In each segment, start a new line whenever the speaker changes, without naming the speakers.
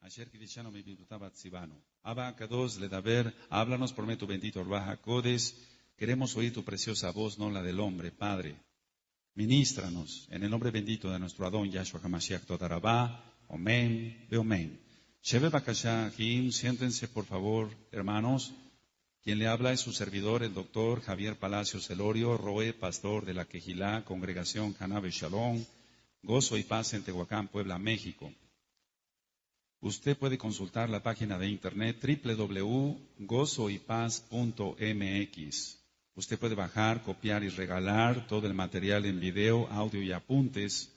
Asher Kidishano mi Bibutabat Sibano. Abba Kadosh Ledaber, háblanos por medio tu bendito Orbaja Codes. Queremos oír tu preciosa voz, no la del hombre, Padre. Ministranos en el nombre bendito de nuestro Adón Yahshua HaMashiach Todarabá. Amén, Beomen. Sheve Bakasha Jim, siéntense por favor, hermanos. Quien le habla es su servidor, el doctor Javier Palacios Elorio, Roe, pastor de la Quejilá, Congregación Canabe Shalom, Gozo y Paz en Tehuacán, Puebla, México. Usted puede consultar la página de internet www.gozoypaz.mx. Usted puede bajar, copiar y regalar todo el material en video, audio y apuntes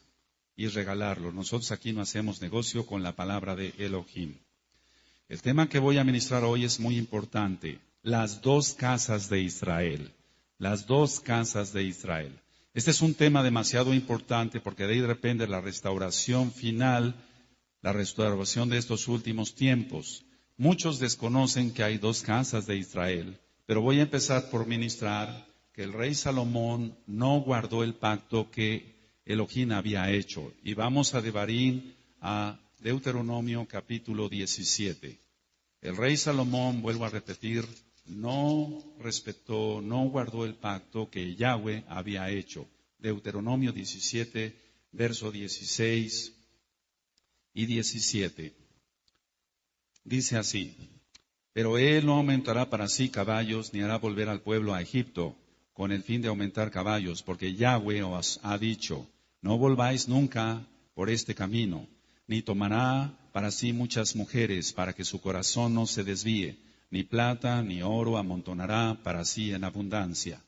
y regalarlo. Nosotros aquí no hacemos negocio con la palabra de Elohim. El tema que voy a ministrar hoy es muy importante. Las dos casas de Israel. Las dos casas de Israel. Este es un tema demasiado importante porque de ahí depende la restauración final, la restauración de estos últimos tiempos. Muchos desconocen que hay dos casas de Israel, pero voy a empezar por ministrar que el rey Salomón no guardó el pacto que Elohim había hecho. Y vamos a Devarim, a Deuteronomio capítulo 17. El rey Salomón, vuelvo a repetir, no respetó, no guardó el pacto que Yahweh había hecho. Deuteronomio 17, verso 16 y 17. Dice así: pero él no aumentará para sí caballos, ni hará volver al pueblo a Egipto, con el fin de aumentar caballos, porque Yahweh os ha dicho, no volváis nunca por este camino, ni tomará para sí muchas mujeres, para que su corazón no se desvíe, ni plata ni oro amontonará para sí en abundancia.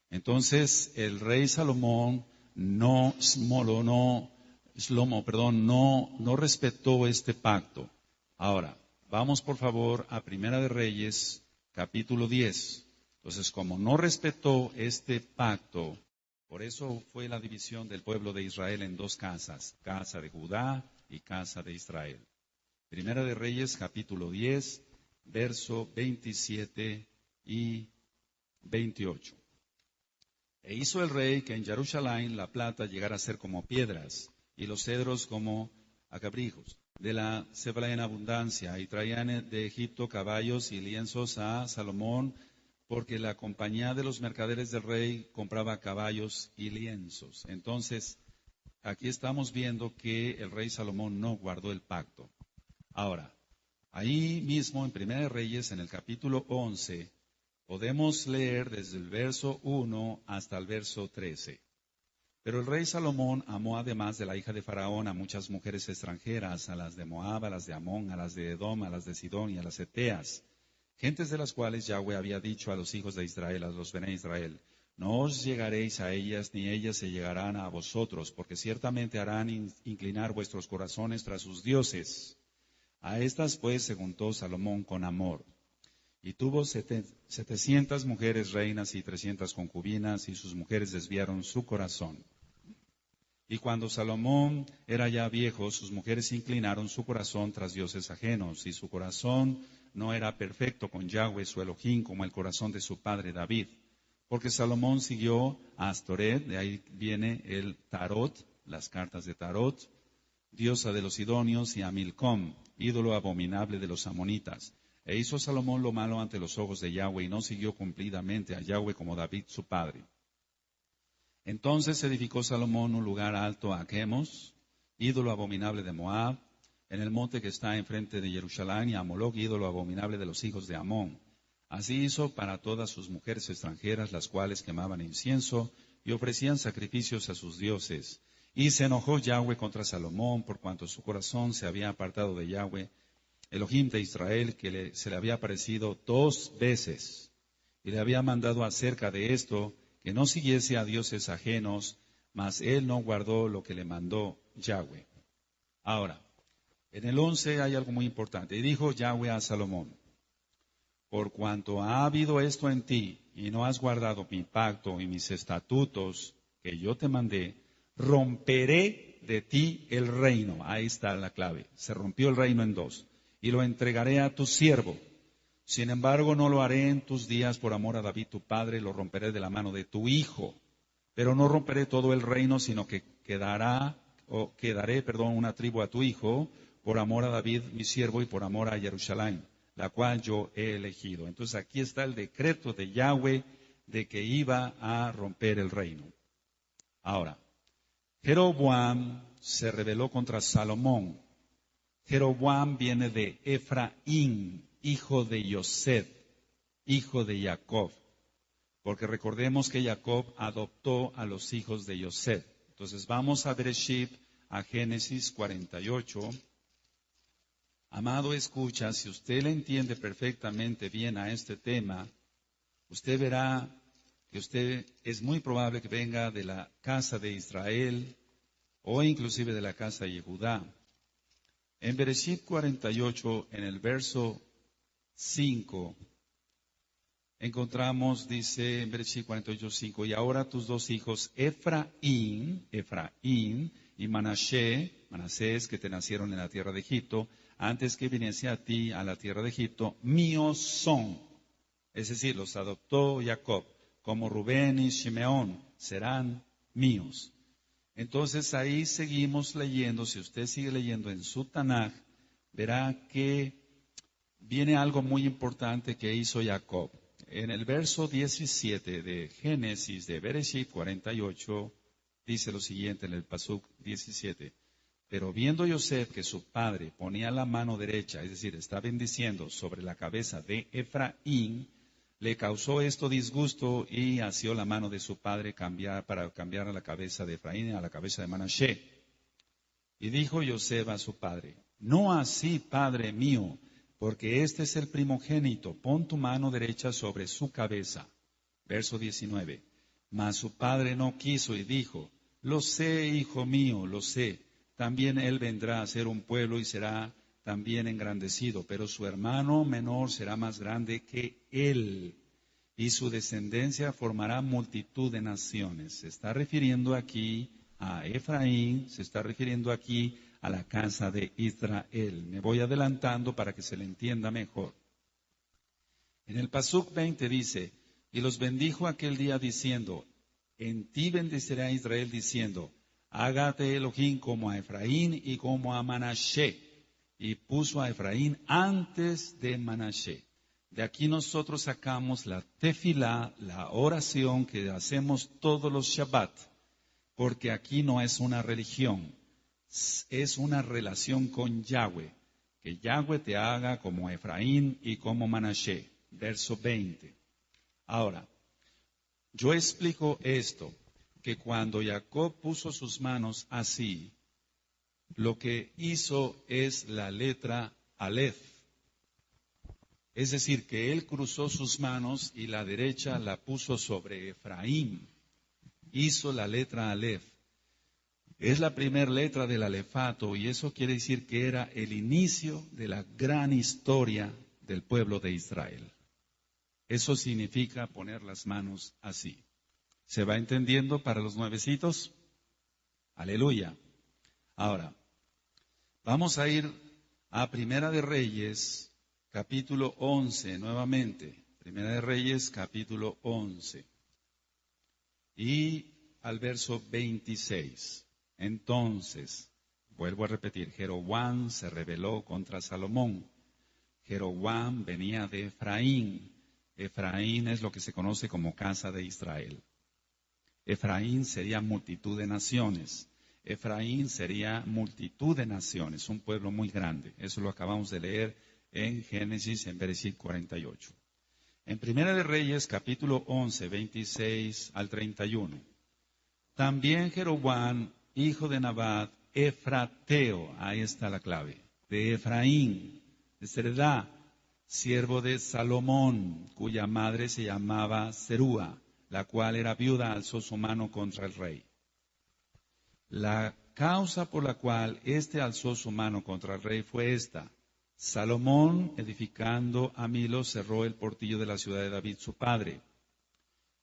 Entonces el rey Salomón no respetó este pacto. Ahora, vamos por favor a Primera de Reyes, capítulo 10. Entonces, como no respetó este pacto, por eso fue la división del pueblo de Israel en dos casas, casa de Judá y casa de Israel. Primera de Reyes, capítulo 10, verso 27 y 28. E hizo el rey que en Jerusalén la plata llegara a ser como piedras, y los cedros como acabrijos. De la cebada en abundancia, y traían de Egipto caballos y lienzos a Salomón, porque la compañía de los mercaderes del rey compraba caballos y lienzos. Entonces, aquí estamos viendo que el rey Salomón no guardó el pacto. Ahora, ahí mismo en Primera de Reyes, en el capítulo 11, podemos leer desde el verso 1 hasta el verso 13. Pero el rey Salomón amó además de la hija de Faraón a muchas mujeres extranjeras, a las de Moab, a las de Amón, a las de Edom, a las de Sidón y a las eteas, gentes de las cuales Yahweh había dicho a los hijos de Israel, a los Bené Israel, no os llegaréis a ellas, ni ellas se llegarán a vosotros, porque ciertamente harán inclinar vuestros corazones tras sus dioses. A estas pues se juntó Salomón con amor. Y tuvo 700 mujeres reinas y 300 concubinas, y sus mujeres desviaron su corazón. Y cuando Salomón era ya viejo, sus mujeres inclinaron su corazón tras dioses ajenos, y su corazón no era perfecto con Yahweh su Elohim, como el corazón de su padre David. Porque Salomón siguió a Astoret, de ahí viene el Tarot, las cartas de Tarot, diosa de los sidonios, y a Milcom, ídolo abominable de los amonitas. E hizo Salomón lo malo ante los ojos de Yahweh, y no siguió cumplidamente a Yahweh como David su padre. Entonces edificó Salomón un lugar alto a Chemos, ídolo abominable de Moab, en el monte que está enfrente de Jerusalén, y a Moloc, ídolo abominable de los hijos de Amón. Así hizo para todas sus mujeres extranjeras, las cuales quemaban incienso y ofrecían sacrificios a sus dioses. Y se enojó Yahweh contra Salomón, por cuanto su corazón se había apartado de Yahweh, Elohim de Israel, que se le había aparecido 2 veces, y le había mandado acerca de esto, que no siguiese a dioses ajenos, mas él no guardó lo que le mandó Yahweh. Ahora, en el 11 hay algo muy importante. Y dijo Yahweh a Salomón, por cuanto ha habido esto en ti, y no has guardado mi pacto y mis estatutos que yo te mandé, romperé de ti el reino. Ahí está la clave. Se rompió el reino en 2. Y lo entregaré a tu siervo. Sin embargo, no lo haré en tus días por amor a David tu padre, lo romperé de la mano de tu hijo. Pero no romperé todo el reino, sino que quedaré una tribu a tu hijo, por amor a David, mi siervo, y por amor a Jerusalén, la cual yo he elegido. Entonces aquí está el decreto de Yahweh de que iba a romper el reino. Ahora, Jeroboam se rebeló contra Salomón. Jeroboam viene de Efraín, hijo de Yosef, hijo de Jacob. Porque recordemos que Jacob adoptó a los hijos de Yosef. Entonces vamos a Bereshit, a Génesis 48. Amado, escucha, si usted le entiende perfectamente bien a este tema, usted verá que usted es muy probable que venga de la casa de Israel o inclusive de la casa de Judá. En Bereshit 48, en el verso 5, encontramos, dice en Bereshit 48, 5, y ahora tus dos hijos, Efraín y Manasés, que te nacieron en la tierra de Egipto, antes que viniese a ti a la tierra de Egipto, míos son. Es decir, los adoptó Jacob, como Rubén y Shimeón, serán míos. Entonces ahí seguimos leyendo, si usted sigue leyendo en su Tanaj, verá que viene algo muy importante que hizo Jacob. En el verso 17 de Génesis de Bereshit 48, dice lo siguiente en el Pasuk 17. Pero viendo Yosef que su padre ponía la mano derecha, es decir, está bendiciendo sobre la cabeza de Efraín, le causó esto disgusto y asió la mano de su padre para cambiar a la cabeza de Efraín a la cabeza de Manashe. Y dijo Yosef a su padre, no así, padre mío, porque este es el primogénito, pon tu mano derecha sobre su cabeza. Verso 19. Mas su padre no quiso y dijo, lo sé, hijo mío, lo sé. También él vendrá a ser un pueblo y será también engrandecido, pero su hermano menor será más grande que él, y su descendencia formará multitud de naciones. Se está refiriendo aquí a Efraín, se está refiriendo aquí a la casa de Israel. Me voy adelantando para que se le entienda mejor. En el Pasuk 20 dice, y los bendijo aquel día diciendo, en ti bendecirá Israel diciendo, hágate Elohim como a Efraín y como a Manashe. Y puso a Efraín antes de Manashe. De aquí nosotros sacamos la tefilá, la oración que hacemos todos los Shabbat, porque aquí no es una religión, es una relación con Yahweh, que Yahweh te haga como Efraín y como Manashe. Verso 20. Ahora, yo explico esto, que cuando Jacob puso sus manos así, lo que hizo es la letra Aleph. Es decir, que él cruzó sus manos y la derecha la puso sobre Efraín. Hizo la letra Aleph. Es la primera letra del alefato y eso quiere decir que era el inicio de la gran historia del pueblo de Israel. Eso significa poner las manos así. ¿Se va entendiendo para los nuevecitos? Aleluya. Ahora, vamos a ir a Primera de Reyes, capítulo 11, nuevamente. Primera de Reyes, capítulo 11. Y al verso 26. Entonces, vuelvo a repetir, Jeroboam se rebeló contra Salomón. Jeroboam venía de Efraín. Efraín es lo que se conoce como casa de Israel. Efraín sería multitud de naciones. Efraín sería multitud de naciones, un pueblo muy grande. Eso lo acabamos de leer en Génesis, en Bereshit 48. En Primera de Reyes, capítulo 11, 26 al 31. También Jeroboam, hijo de Nabat, Efrateo, ahí está la clave, de Efraín, de Sereda, siervo de Salomón, cuya madre se llamaba Serúa, la cual era viuda, alzó su mano contra el rey. La causa por la cual éste alzó su mano contra el rey fue esta. Salomón, edificando a Milo, cerró el portillo de la ciudad de David, su padre.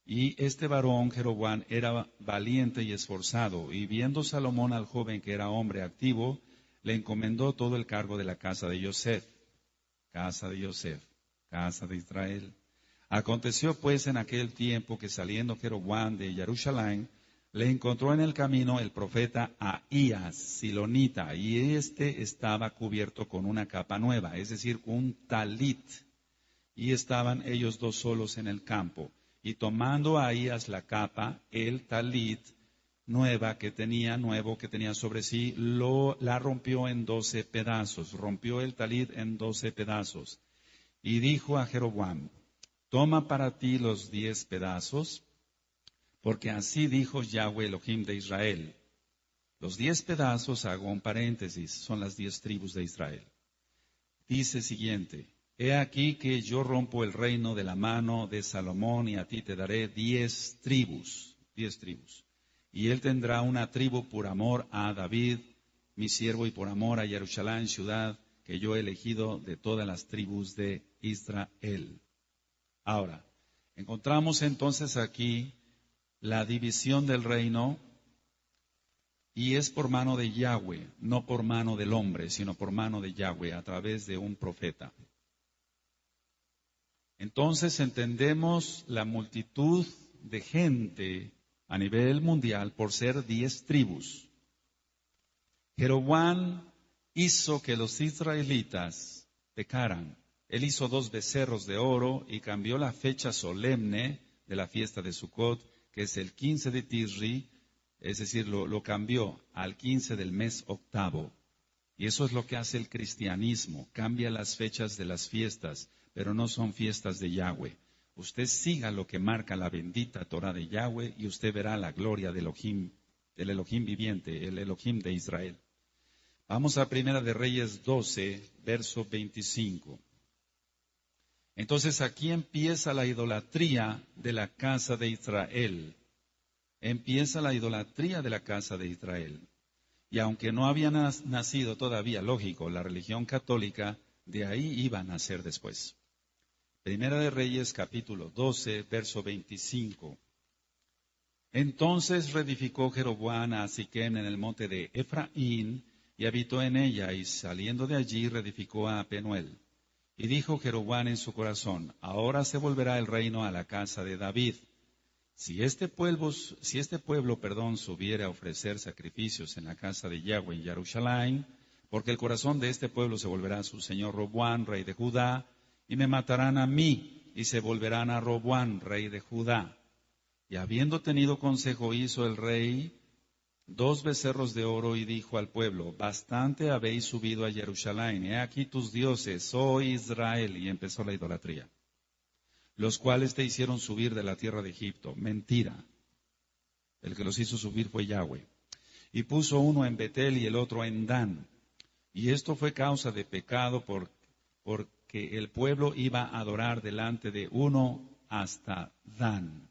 Y este varón, Jeroboam, era valiente y esforzado, y viendo Salomón al joven que era hombre activo, le encomendó todo el cargo de la casa de Yosef. Casa de Yosef, casa de Israel. Aconteció pues en aquel tiempo que saliendo Jeroboam de Jerusalén, le encontró en el camino el profeta Ahías, silonita, y este estaba cubierto con una capa nueva, es decir, un talit. Y estaban ellos dos solos en el campo. Y tomando a Ahías la capa, el talit nuevo que tenía sobre sí, la rompió en 12 pedazos. Rompió el talit en 12 pedazos. Y dijo a Jeroboam, toma para ti los 10 pedazos, porque así dijo Yahweh Elohim de Israel. Los 10 pedazos, hago un paréntesis, son las 10 tribus de Israel. Dice siguiente, he aquí que yo rompo el reino de la mano de Salomón y a ti te daré 10 tribus, 10 tribus. Y él tendrá una tribu por amor a David, mi siervo, y por amor a Jerusalén, ciudad que yo he elegido de todas las tribus de Israel. Ahora, encontramos entonces aquí la división del reino, y es por mano de Yahweh, no por mano del hombre, sino por mano de Yahweh, a través de un profeta. Entonces entendemos la multitud de gente a nivel mundial por ser 10 tribus. Jeroboam hizo que los israelitas pecaran. Él hizo 2 becerros de oro y cambió la fecha solemne de la fiesta de Sucot, que es el 15 de Tisri, es decir, lo cambió al 15 del mes octavo. Y eso es lo que hace el cristianismo, cambia las fechas de las fiestas, pero no son fiestas de Yahweh. Usted siga lo que marca la bendita Torah de Yahweh y usted verá la gloria del Elohim viviente, el Elohim de Israel. Vamos a Primera de Reyes 12, verso 25. Entonces aquí empieza la idolatría de la casa de Israel. Empieza la idolatría de la casa de Israel. Y aunque no había nacido todavía, lógico, la religión católica, de ahí iba a nacer después. Primera de Reyes, capítulo 12, verso 25. Entonces reedificó Jeroboam a Siquem en el monte de Efraín, y habitó en ella, y saliendo de allí reedificó a Penuel. Y dijo Jeroboam en su corazón, ahora se volverá el reino a la casa de David. Si este pueblo, subiera a ofrecer sacrificios en la casa de Yahweh en Jerusalén, porque el corazón de este pueblo se volverá a su señor Roboam, rey de Judá, y me matarán a mí, y se volverán a Roboam, rey de Judá. Y habiendo tenido consejo, hizo el rey 2 becerros de oro, y dijo al pueblo, bastante habéis subido a Jerusalén, he aquí tus dioses, oh Israel, y empezó la idolatría. Los cuales te hicieron subir de la tierra de Egipto. Mentira. El que los hizo subir fue Yahweh. Y puso uno en Betel y el otro en Dan. Y esto fue causa de pecado porque el pueblo iba a adorar delante de uno hasta Dan.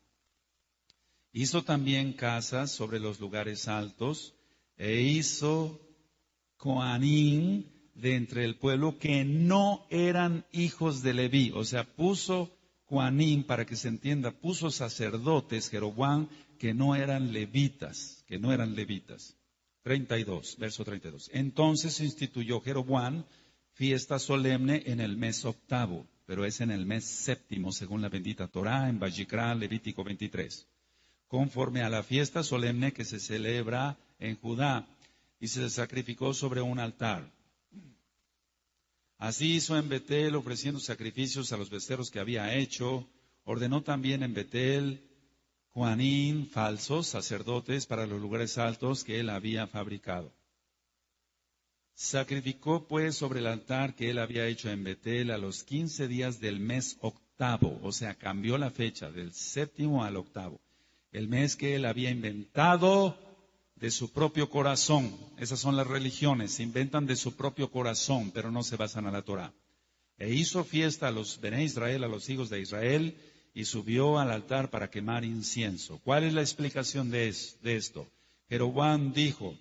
Hizo también casas sobre los lugares altos e hizo coanín de entre el pueblo que no eran hijos de Leví. O sea, puso Juanín, para que se entienda, puso sacerdotes, Jeroboam, que no eran levitas. 32, verso 32. Entonces instituyó Jeroboam fiesta solemne en el mes octavo, pero es en el mes séptimo, según la bendita Torá, en Vayikra, Levítico 23. Conforme a la fiesta solemne que se celebra en Judá, y se sacrificó sobre un altar. Así hizo en Betel, ofreciendo sacrificios a los becerros que había hecho. Ordenó también en Betel Juanín, falsos sacerdotes para los lugares altos que él había fabricado. Sacrificó pues sobre el altar que él había hecho en Betel a los 15 días del mes octavo, o sea, cambió la fecha del séptimo al octavo, el mes que él había inventado de su propio corazón. Esas son las religiones, se inventan de su propio corazón, pero no se basan a la Torá. E hizo fiesta a los Bené Israel, a los hijos de Israel, y subió al altar para quemar incienso. ¿Cuál es la explicación de esto? Jeroboam dijo,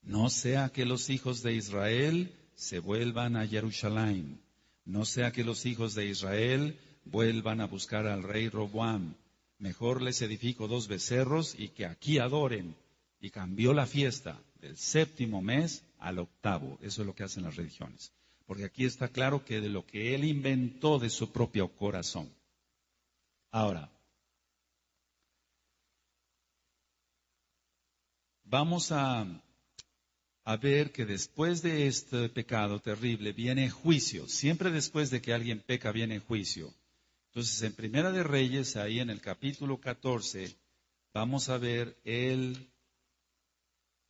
no sea que los hijos de Israel se vuelvan a Jerusalén, no sea que los hijos de Israel vuelvan a buscar al rey Roboam. Mejor les edifico 2 becerros y que aquí adoren. Y cambió la fiesta del séptimo mes al octavo. Eso es lo que hacen las religiones. Porque aquí está claro que de lo que él inventó de su propio corazón. Ahora, vamos a ver que después de este pecado terrible viene juicio. Siempre después de que alguien peca viene juicio. Entonces, en Primera de Reyes, ahí en el capítulo 14, vamos a ver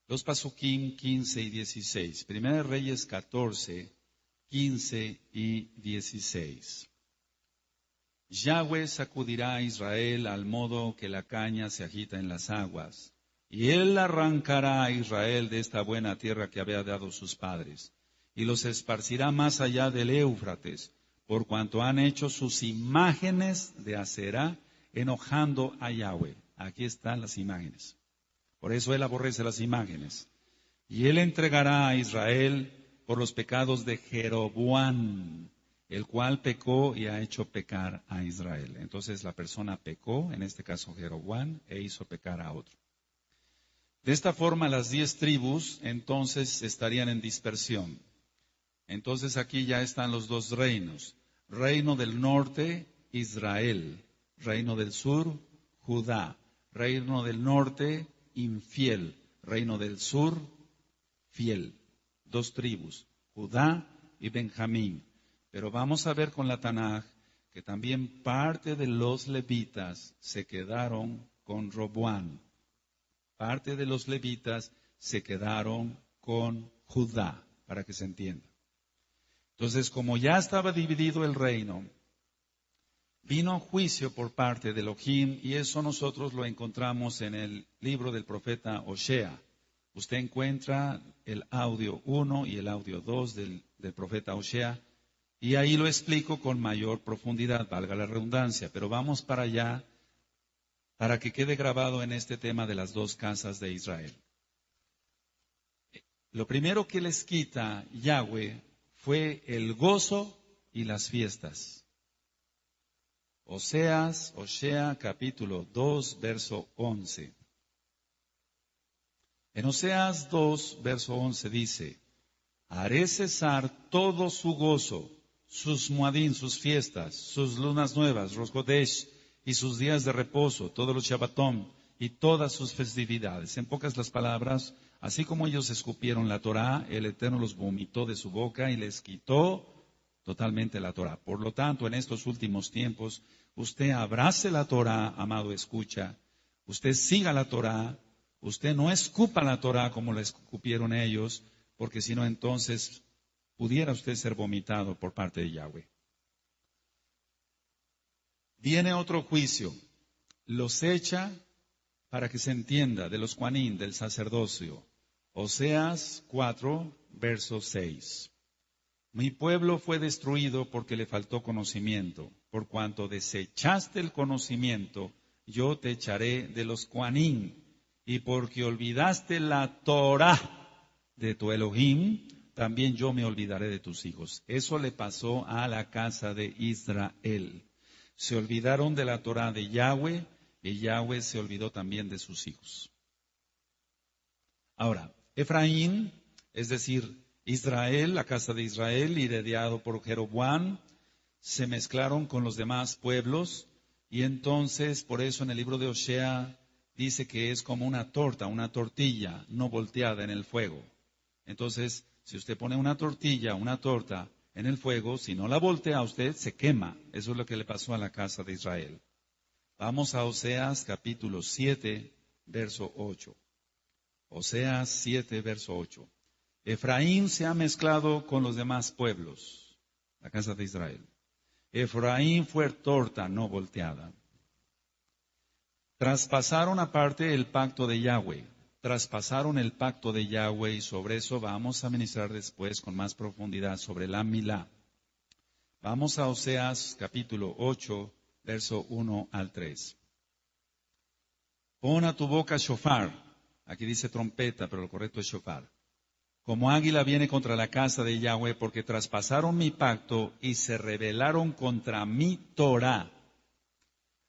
los pasuquim 15 y 16. Primera de Reyes 14, 15 y 16. Yahweh sacudirá a Israel al modo que la caña se agita en las aguas, y él arrancará a Israel de esta buena tierra que había dado sus padres, y los esparcirá más allá del Éufrates, por cuanto han hecho sus imágenes de Aserá, enojando a Yahweh. Aquí están las imágenes. Por eso él aborrece las imágenes. Y él entregará a Israel por los pecados de Jeroboam, el cual pecó y ha hecho pecar a Israel. Entonces la persona pecó, en este caso Jeroboam, e hizo pecar a otro. De esta forma las 10 tribus entonces estarían en dispersión. Entonces aquí ya están los dos reinos. Reino del norte, Israel. Reino del sur, Judá. Reino del norte, infiel. Reino del sur, fiel. 2 tribus, Judá y Benjamín. Pero vamos a ver con la Tanaj que también parte de los levitas se quedaron con Roboam. Parte de los levitas se quedaron con Judá, para que se entienda. Entonces, como ya estaba dividido el reino, vino juicio por parte de Elohim, y eso nosotros lo encontramos en el libro del profeta Osea. Usted encuentra el audio 1 y el audio 2 del profeta Osea, y ahí lo explico con mayor profundidad, valga la redundancia, pero vamos para allá para que quede grabado en este tema de las 2 casas de Israel. Lo primero que les quita Yahweh fue el gozo y las fiestas. Osea capítulo 2, verso 11. En Oseas 2, verso 11 dice: haré cesar todo su gozo, sus muadín, sus fiestas, sus lunas nuevas, Rosh Chodesh, y sus días de reposo, todos los Shabbatón y todas sus festividades. En pocas las palabras, así como ellos escupieron la Torá, el Eterno los vomitó de su boca y les quitó totalmente la Torá. Por lo tanto, en estos últimos tiempos, usted abrace la Torá, amado escucha, usted siga la Torá, usted no escupa la Torá como la escupieron ellos, porque si no, entonces pudiera usted ser vomitado por parte de Yahweh. Viene otro juicio, los echa para que se entienda, de los Juanín, del sacerdocio. Oseas 4, verso 6. Mi pueblo fue destruido porque le faltó conocimiento. Por cuanto desechaste el conocimiento, yo te echaré de los Juanín. Y porque olvidaste la Torá de tu Elohim, también yo me olvidaré de tus hijos. Eso le pasó a la casa de Israel. Se olvidaron de la Torá de Yahweh, y Yahweh se olvidó también de sus hijos. Ahora, Efraín, es decir, Israel, la casa de Israel, liderado por Jeroboam, se mezclaron con los demás pueblos, y entonces, por eso en el libro de Osea dice que es como una tortilla no volteada en el fuego. Entonces, si usted pone una torta en el fuego, si no la voltea usted, se quema. Eso es lo que le pasó a la casa de Israel. Vamos a Oseas capítulo 7, verso 8. Oseas 7, verso 8. Efraín se ha mezclado con los demás pueblos, la casa de Israel. Efraín fue torta no volteada. Traspasaron aparte el pacto de Yahweh. Traspasaron el pacto de Yahweh, y sobre eso vamos a ministrar después con más profundidad sobre la Milá. Vamos a Oseas capítulo 8, verso 1 al 3. Pon a tu boca shofar. Aquí dice trompeta, pero lo correcto es shofar. Como águila viene contra la casa de Yahweh, porque traspasaron mi pacto y se rebelaron contra mi Torá.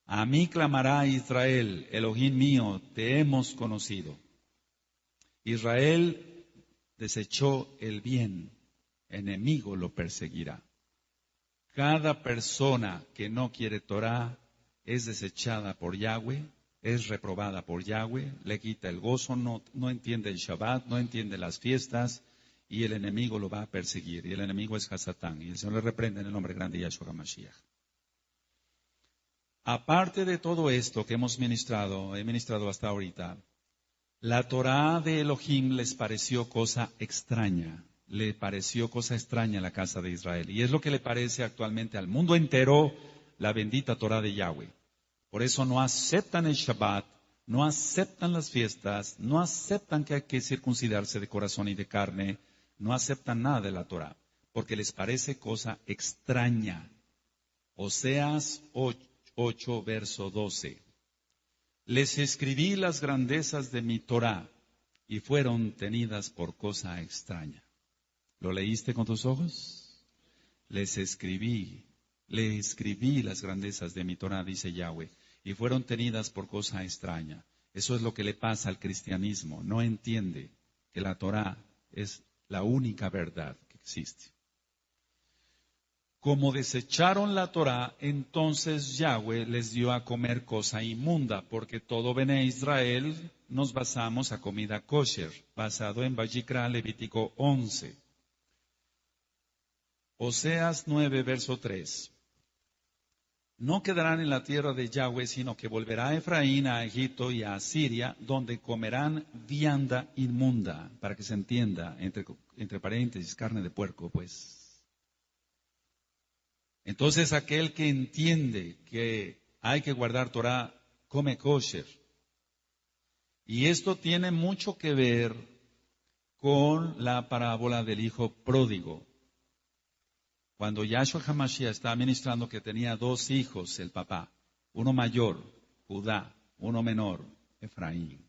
A mí clamará Israel, Elohim mío, te hemos conocido. Israel desechó el bien, enemigo lo perseguirá. Cada persona que no quiere Torá es desechada por Yahweh, es reprobada por Yahweh, le quita el gozo, no entiende el Shabbat, no entiende las fiestas, y el enemigo lo va a perseguir. Y el enemigo es Hasatán, y el Señor le reprende en el nombre grande de Yahshua HaMashiach. Aparte de todo esto que he ministrado hasta ahorita, la Torá de Elohim les pareció cosa extraña. Le pareció cosa extraña a la casa de Israel. Y es lo que le parece actualmente al mundo entero la bendita Torá de Yahweh. Por eso no aceptan el Shabbat, no aceptan las fiestas, no aceptan que hay que circuncidarse de corazón y de carne, no aceptan nada de la Torá, porque les parece cosa extraña. Oseas 8, verso 12. Les escribí las grandezas de mi Torá y fueron tenidas por cosa extraña. ¿Lo leíste con tus ojos? Le escribí las grandezas de mi Torá, dice Yahweh, y fueron tenidas por cosa extraña. Eso es lo que le pasa al cristianismo. No entiende que la Torá es la única verdad que existe. Como desecharon la Torá, entonces Yahweh les dio a comer cosa inmunda, porque todo Bene Israel nos basamos a comida kosher, basado en Vayikra, Levítico 11. Oseas 9, verso 3. No quedarán en la tierra de Yahweh, sino que volverá Efraín a Egipto y a Asiria, donde comerán vianda inmunda, para que se entienda, entre paréntesis, carne de puerco, pues. Entonces aquel que entiende que hay que guardar Torah, come kosher. Y esto tiene mucho que ver con la parábola del hijo pródigo. Cuando Yahshua HaMashiach estaba ministrando que tenía dos hijos, el papá, uno mayor, Judá, uno menor, Efraín.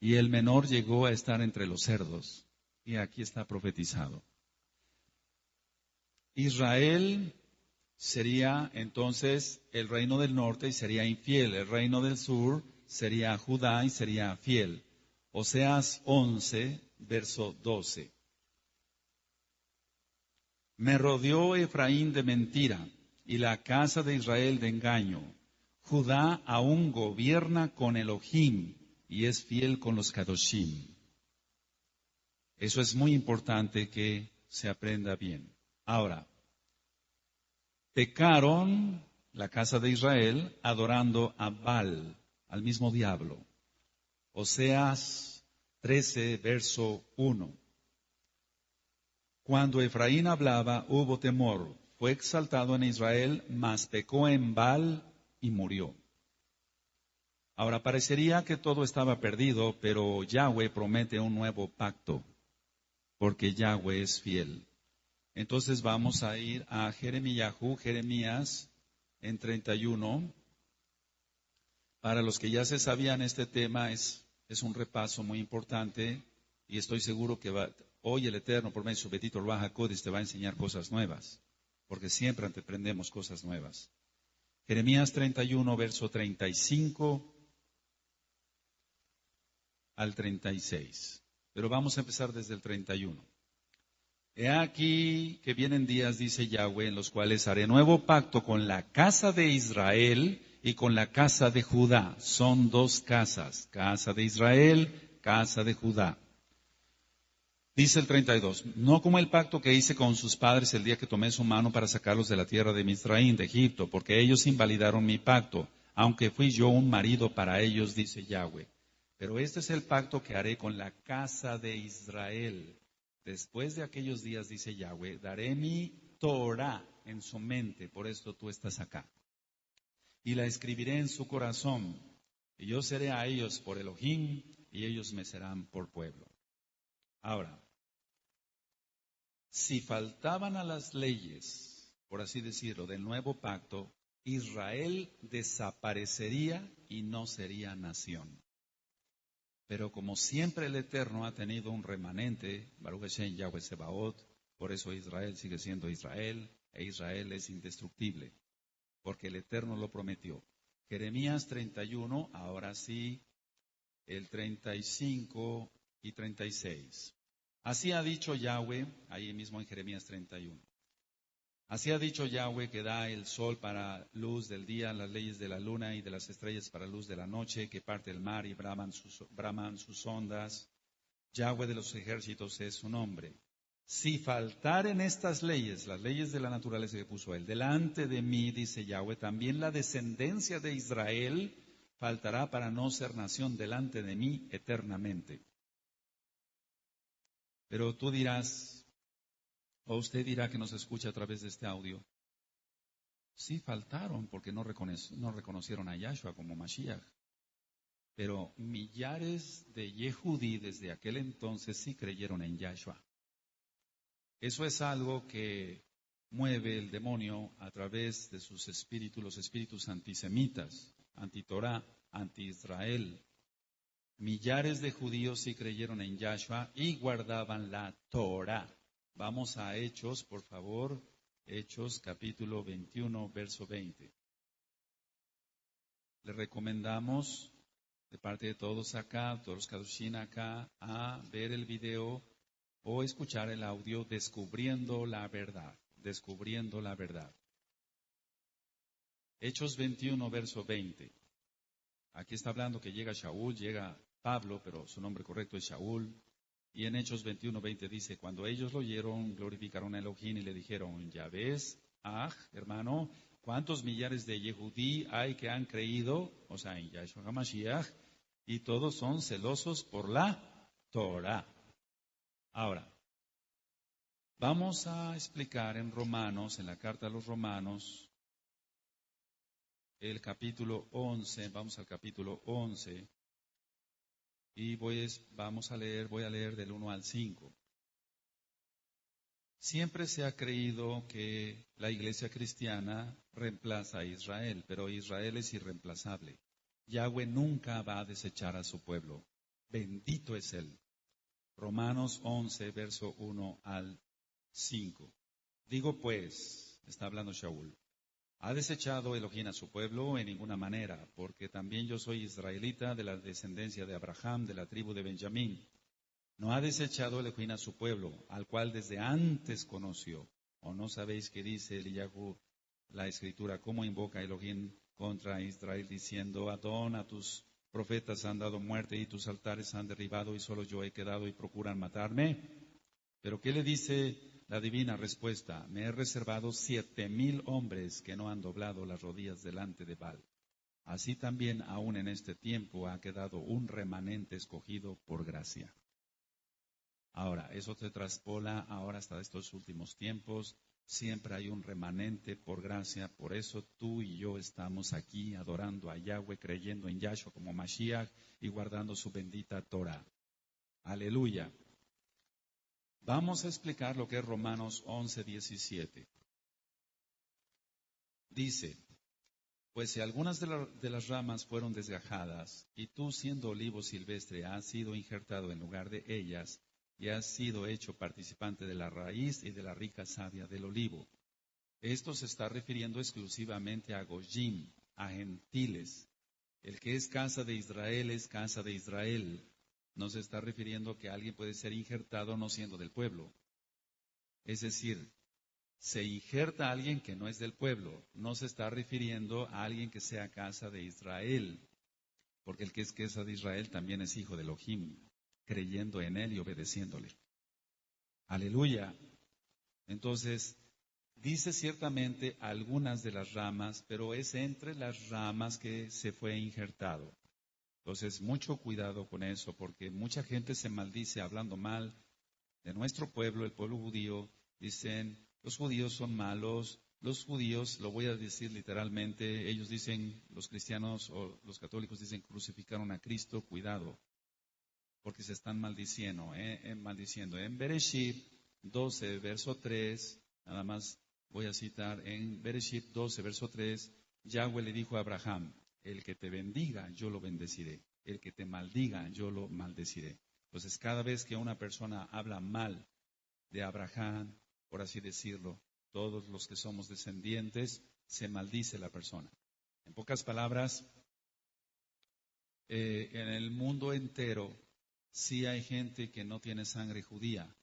Y el menor llegó a estar entre los cerdos. Y aquí está profetizado. Israel sería entonces el reino del norte y sería infiel. El reino del sur sería Judá y sería fiel. Oseas 11, verso 12. Me rodeó Efraín de mentira y la casa de Israel de engaño. Judá aún gobierna con Elohim y es fiel con los Kadoshim. Eso es muy importante que se aprenda bien. Ahora, pecaron la casa de Israel adorando a Baal, al mismo diablo. Oseas 13, verso 1. Cuando Efraín hablaba, hubo temor. Fue exaltado en Israel, mas pecó en Baal y murió. Ahora, parecería que todo estaba perdido, pero Yahweh promete un nuevo pacto, porque Yahweh es fiel. Entonces vamos a ir a Jeremías en 31. Para los que ya se sabían este tema, es un repaso muy importante y estoy seguro que hoy el Eterno, por medio de su Betito Ruach HaKodesh, te va a enseñar cosas nuevas, porque siempre aprendemos cosas nuevas. Jeremías 31, verso 35 al 36. Pero vamos a empezar desde el 31. He aquí que vienen días, dice Yahweh, en los cuales haré nuevo pacto con la casa de Israel y con la casa de Judá. Son dos casas, casa de Israel, casa de Judá. Dice el 32, no como el pacto que hice con sus padres el día que tomé su mano para sacarlos de la tierra de Misraín, de Egipto, porque ellos invalidaron mi pacto, aunque fui yo un marido para ellos, dice Yahweh. Pero este es el pacto que haré con la casa de Israel. Después de aquellos días, dice Yahweh, daré mi Torah en su mente, por esto tú estás acá. Y la escribiré en su corazón, y yo seré a ellos por Elohim, y ellos me serán por pueblo. Ahora, si faltaban a las leyes, por así decirlo, del nuevo pacto, Israel desaparecería y no sería nación. Pero como siempre el Eterno ha tenido un remanente, Baruch Hashem Yahweh Sebaot, por eso Israel sigue siendo Israel, e Israel es indestructible, porque el Eterno lo prometió. Jeremías 31, ahora sí, el 35 y 36. Así ha dicho Yahweh, ahí mismo en Jeremías 31. Así ha dicho Yahweh, que da el sol para luz del día, las leyes de la luna y de las estrellas para luz de la noche, que parte el mar y braman sus ondas. Yahweh de los ejércitos es su nombre. Si faltaren estas leyes, las leyes de la naturaleza que puso él, delante de mí, dice Yahweh, también la descendencia de Israel faltará para no ser nación delante de mí eternamente. Pero tú dirás, o usted dirá que nos escucha a través de este audio, sí faltaron porque no reconocieron a Yahshua como Mashiach. Pero millares de Yehudí desde aquel entonces sí creyeron en Yahshua. Eso es algo que mueve el demonio a través de sus espíritus, los espíritus antisemitas, anti-Torah, anti-Israel. Millares de judíos sí creyeron en Yahshua y guardaban la Torah. Vamos a Hechos, por favor. Hechos capítulo 21, verso 20. Le recomendamos, de parte de todos acá, todos los Kadoshim acá, a ver el video o escuchar el audio Descubriendo la Verdad. Descubriendo la Verdad. Hechos 21, verso 20. Aquí está hablando que llega Shaul, llega Pablo, pero su nombre correcto es Shaul. Y en Hechos 21, 20 dice, cuando ellos lo oyeron, glorificaron a Elohim y le dijeron, ya ves, hermano, ¿cuántos millares de Yehudí hay que han creído? O sea, en Yahshua HaMashiach, y todos son celosos por la Torah. Ahora, vamos a explicar en Romanos, en la carta a los Romanos, el capítulo 11, vamos al capítulo 11, y voy a leer del 1 al 5. Siempre se ha creído que la iglesia cristiana reemplaza a Israel, pero Israel es irreemplazable. Yahweh nunca va a desechar a su pueblo. Bendito es Él. Romanos 11, verso 1 al 5. Digo pues, está hablando Shaul, ¿ha desechado Elohim a su pueblo? En ninguna manera, porque también yo soy israelita de la descendencia de Abraham, de la tribu de Benjamín. No ha desechado Elohim a su pueblo, al cual desde antes conoció. ¿O no sabéis qué dice Eliyahu, la escritura, cómo invoca Elohim contra Israel, diciendo, Adón, a tus profetas han dado muerte y tus altares han derribado y solo yo he quedado y procuran matarme? Pero ¿qué le dice la divina respuesta? Me he reservado 7,000 hombres que no han doblado las rodillas delante de Baal. Así también aún en este tiempo ha quedado un remanente escogido por gracia. Ahora, eso se traspola ahora hasta estos últimos tiempos. Siempre hay un remanente por gracia. Por eso tú y yo estamos aquí adorando a Yahweh, creyendo en Yahshua como Mashiach y guardando su bendita Torah. Aleluya. Vamos a explicar lo que es Romanos 11, 17. Dice, pues si algunas de las ramas fueron desgajadas, y tú siendo olivo silvestre has sido injertado en lugar de ellas, y has sido hecho participante de la raíz y de la rica savia del olivo. Esto se está refiriendo exclusivamente a Goyim, a gentiles. El que es casa de Israel es casa de Israel. No se está refiriendo que alguien puede ser injertado no siendo del pueblo. Es decir, se injerta a alguien que no es del pueblo. No se está refiriendo a alguien que sea casa de Israel. Porque el que es casa de Israel también es hijo de Elohim, creyendo en él y obedeciéndole. Aleluya. Entonces, dice ciertamente algunas de las ramas, pero es entre las ramas que se fue injertado. Entonces, mucho cuidado con eso, porque mucha gente se maldice hablando mal de nuestro pueblo, el pueblo judío. Dicen, los judíos son malos, los judíos, lo voy a decir literalmente, ellos dicen, los cristianos o los católicos dicen, crucificaron a Cristo, cuidado, porque se están maldiciendo. En Bereshit 12, verso 3, nada más voy a citar, en Bereshit 12, verso 3, Yahweh le dijo a Abraham, el que te bendiga, yo lo bendeciré, el que te maldiga, yo lo maldeciré. Entonces, cada vez que una persona habla mal de Abraham, por así decirlo, todos los que somos descendientes, se maldice la persona. En pocas palabras, en el mundo entero, sí hay gente que no tiene sangre judía,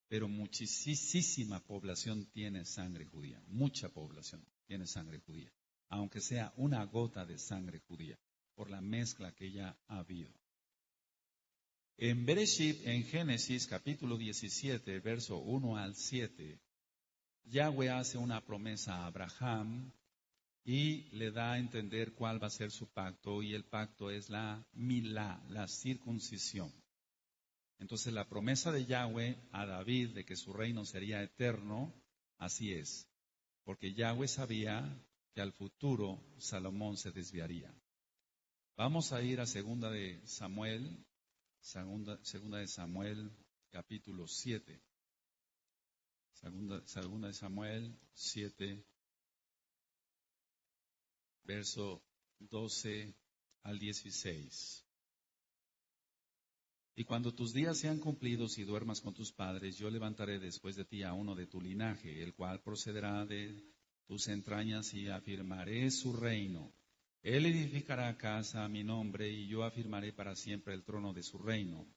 pero muchísima población tiene sangre judía, mucha población tiene sangre judía, aunque sea una gota de sangre judía, por la mezcla que ya ha habido. En Bereshit, en Génesis capítulo 17, verso 1 al 7, Yahweh hace una promesa a Abraham y le da a entender cuál va a ser su pacto, y el pacto es la milá, la circuncisión. Entonces la promesa de Yahweh a David de que su reino sería eterno, así es, porque Yahweh sabía que al futuro Salomón se desviaría. Vamos a ir a segunda de Samuel, capítulo 7. Segunda de Samuel 7, verso 12 al 16. Y cuando tus días sean cumplidos y duermas con tus padres, yo levantaré después de ti a uno de tu linaje, el cual procederá de tus entrañas, y afirmaré su reino. Él edificará casa a mi nombre, y yo afirmaré para siempre el trono de su reino.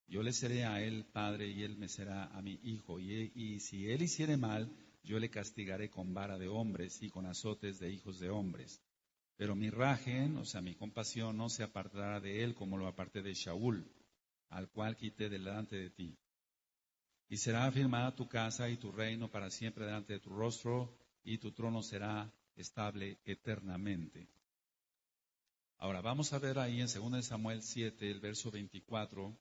Yo le seré a él padre, y él me será a mi hijo. Y si él hiciere mal, yo le castigaré con vara de hombres y con azotes de hijos de hombres. Pero mi rajen, o sea, mi compasión, no se apartará de él como lo aparté de Shaul, al cual quité delante de ti. Y será afirmada tu casa y tu reino para siempre delante de tu rostro, y tu trono será estable eternamente. Ahora vamos a ver ahí en 2 Samuel 7, el verso 24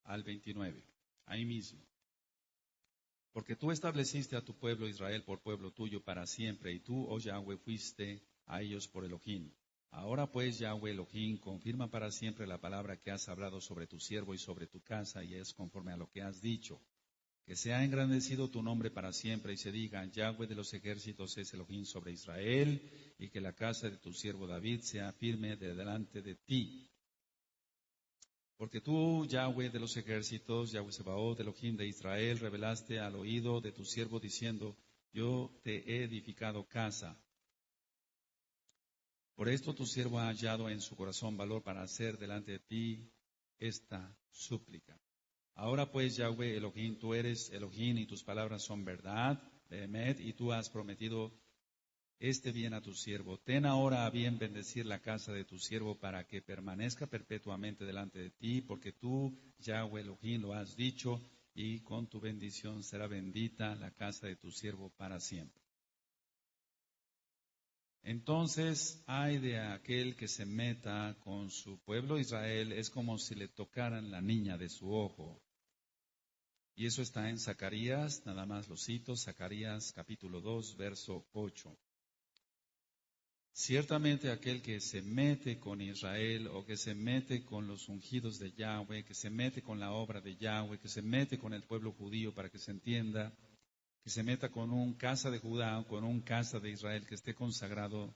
al 29, ahí mismo. Porque tú estableciste a tu pueblo Israel por pueblo tuyo para siempre, y tú, oh Yahweh, fuiste a ellos por Elohim. Ahora pues, Yahweh Elohim, confirma para siempre la palabra que has hablado sobre tu siervo y sobre tu casa, y es conforme a lo que has dicho. Que sea engrandecido tu nombre para siempre, y se diga, Yahweh de los ejércitos es Elohim sobre Israel, y que la casa de tu siervo David sea firme de delante de ti. Porque tú, Yahweh de los ejércitos, Yahweh Sebaot, Elohim de Israel, revelaste al oído de tu siervo diciendo, yo te he edificado casa. Por esto tu siervo ha hallado en su corazón valor para hacer delante de ti esta súplica. Ahora pues, Yahweh Elohim, tú eres Elohim y tus palabras son verdad, Behemet, y tú has prometido este bien a tu siervo. Ten ahora a bien bendecir la casa de tu siervo para que permanezca perpetuamente delante de ti, porque tú, Yahweh Elohim, lo has dicho, y con tu bendición será bendita la casa de tu siervo para siempre. Entonces, ay de aquel que se meta con su pueblo Israel, es como si le tocaran la niña de su ojo. Y eso está en Zacarías, nada más lo cito, Zacarías capítulo 2, verso 8. Ciertamente aquel que se mete con Israel, o que se mete con los ungidos de Yahweh, que se mete con la obra de Yahweh, que se mete con el pueblo judío, para que se entienda, que se meta con un casa de Judá o con un casa de Israel que esté consagrado,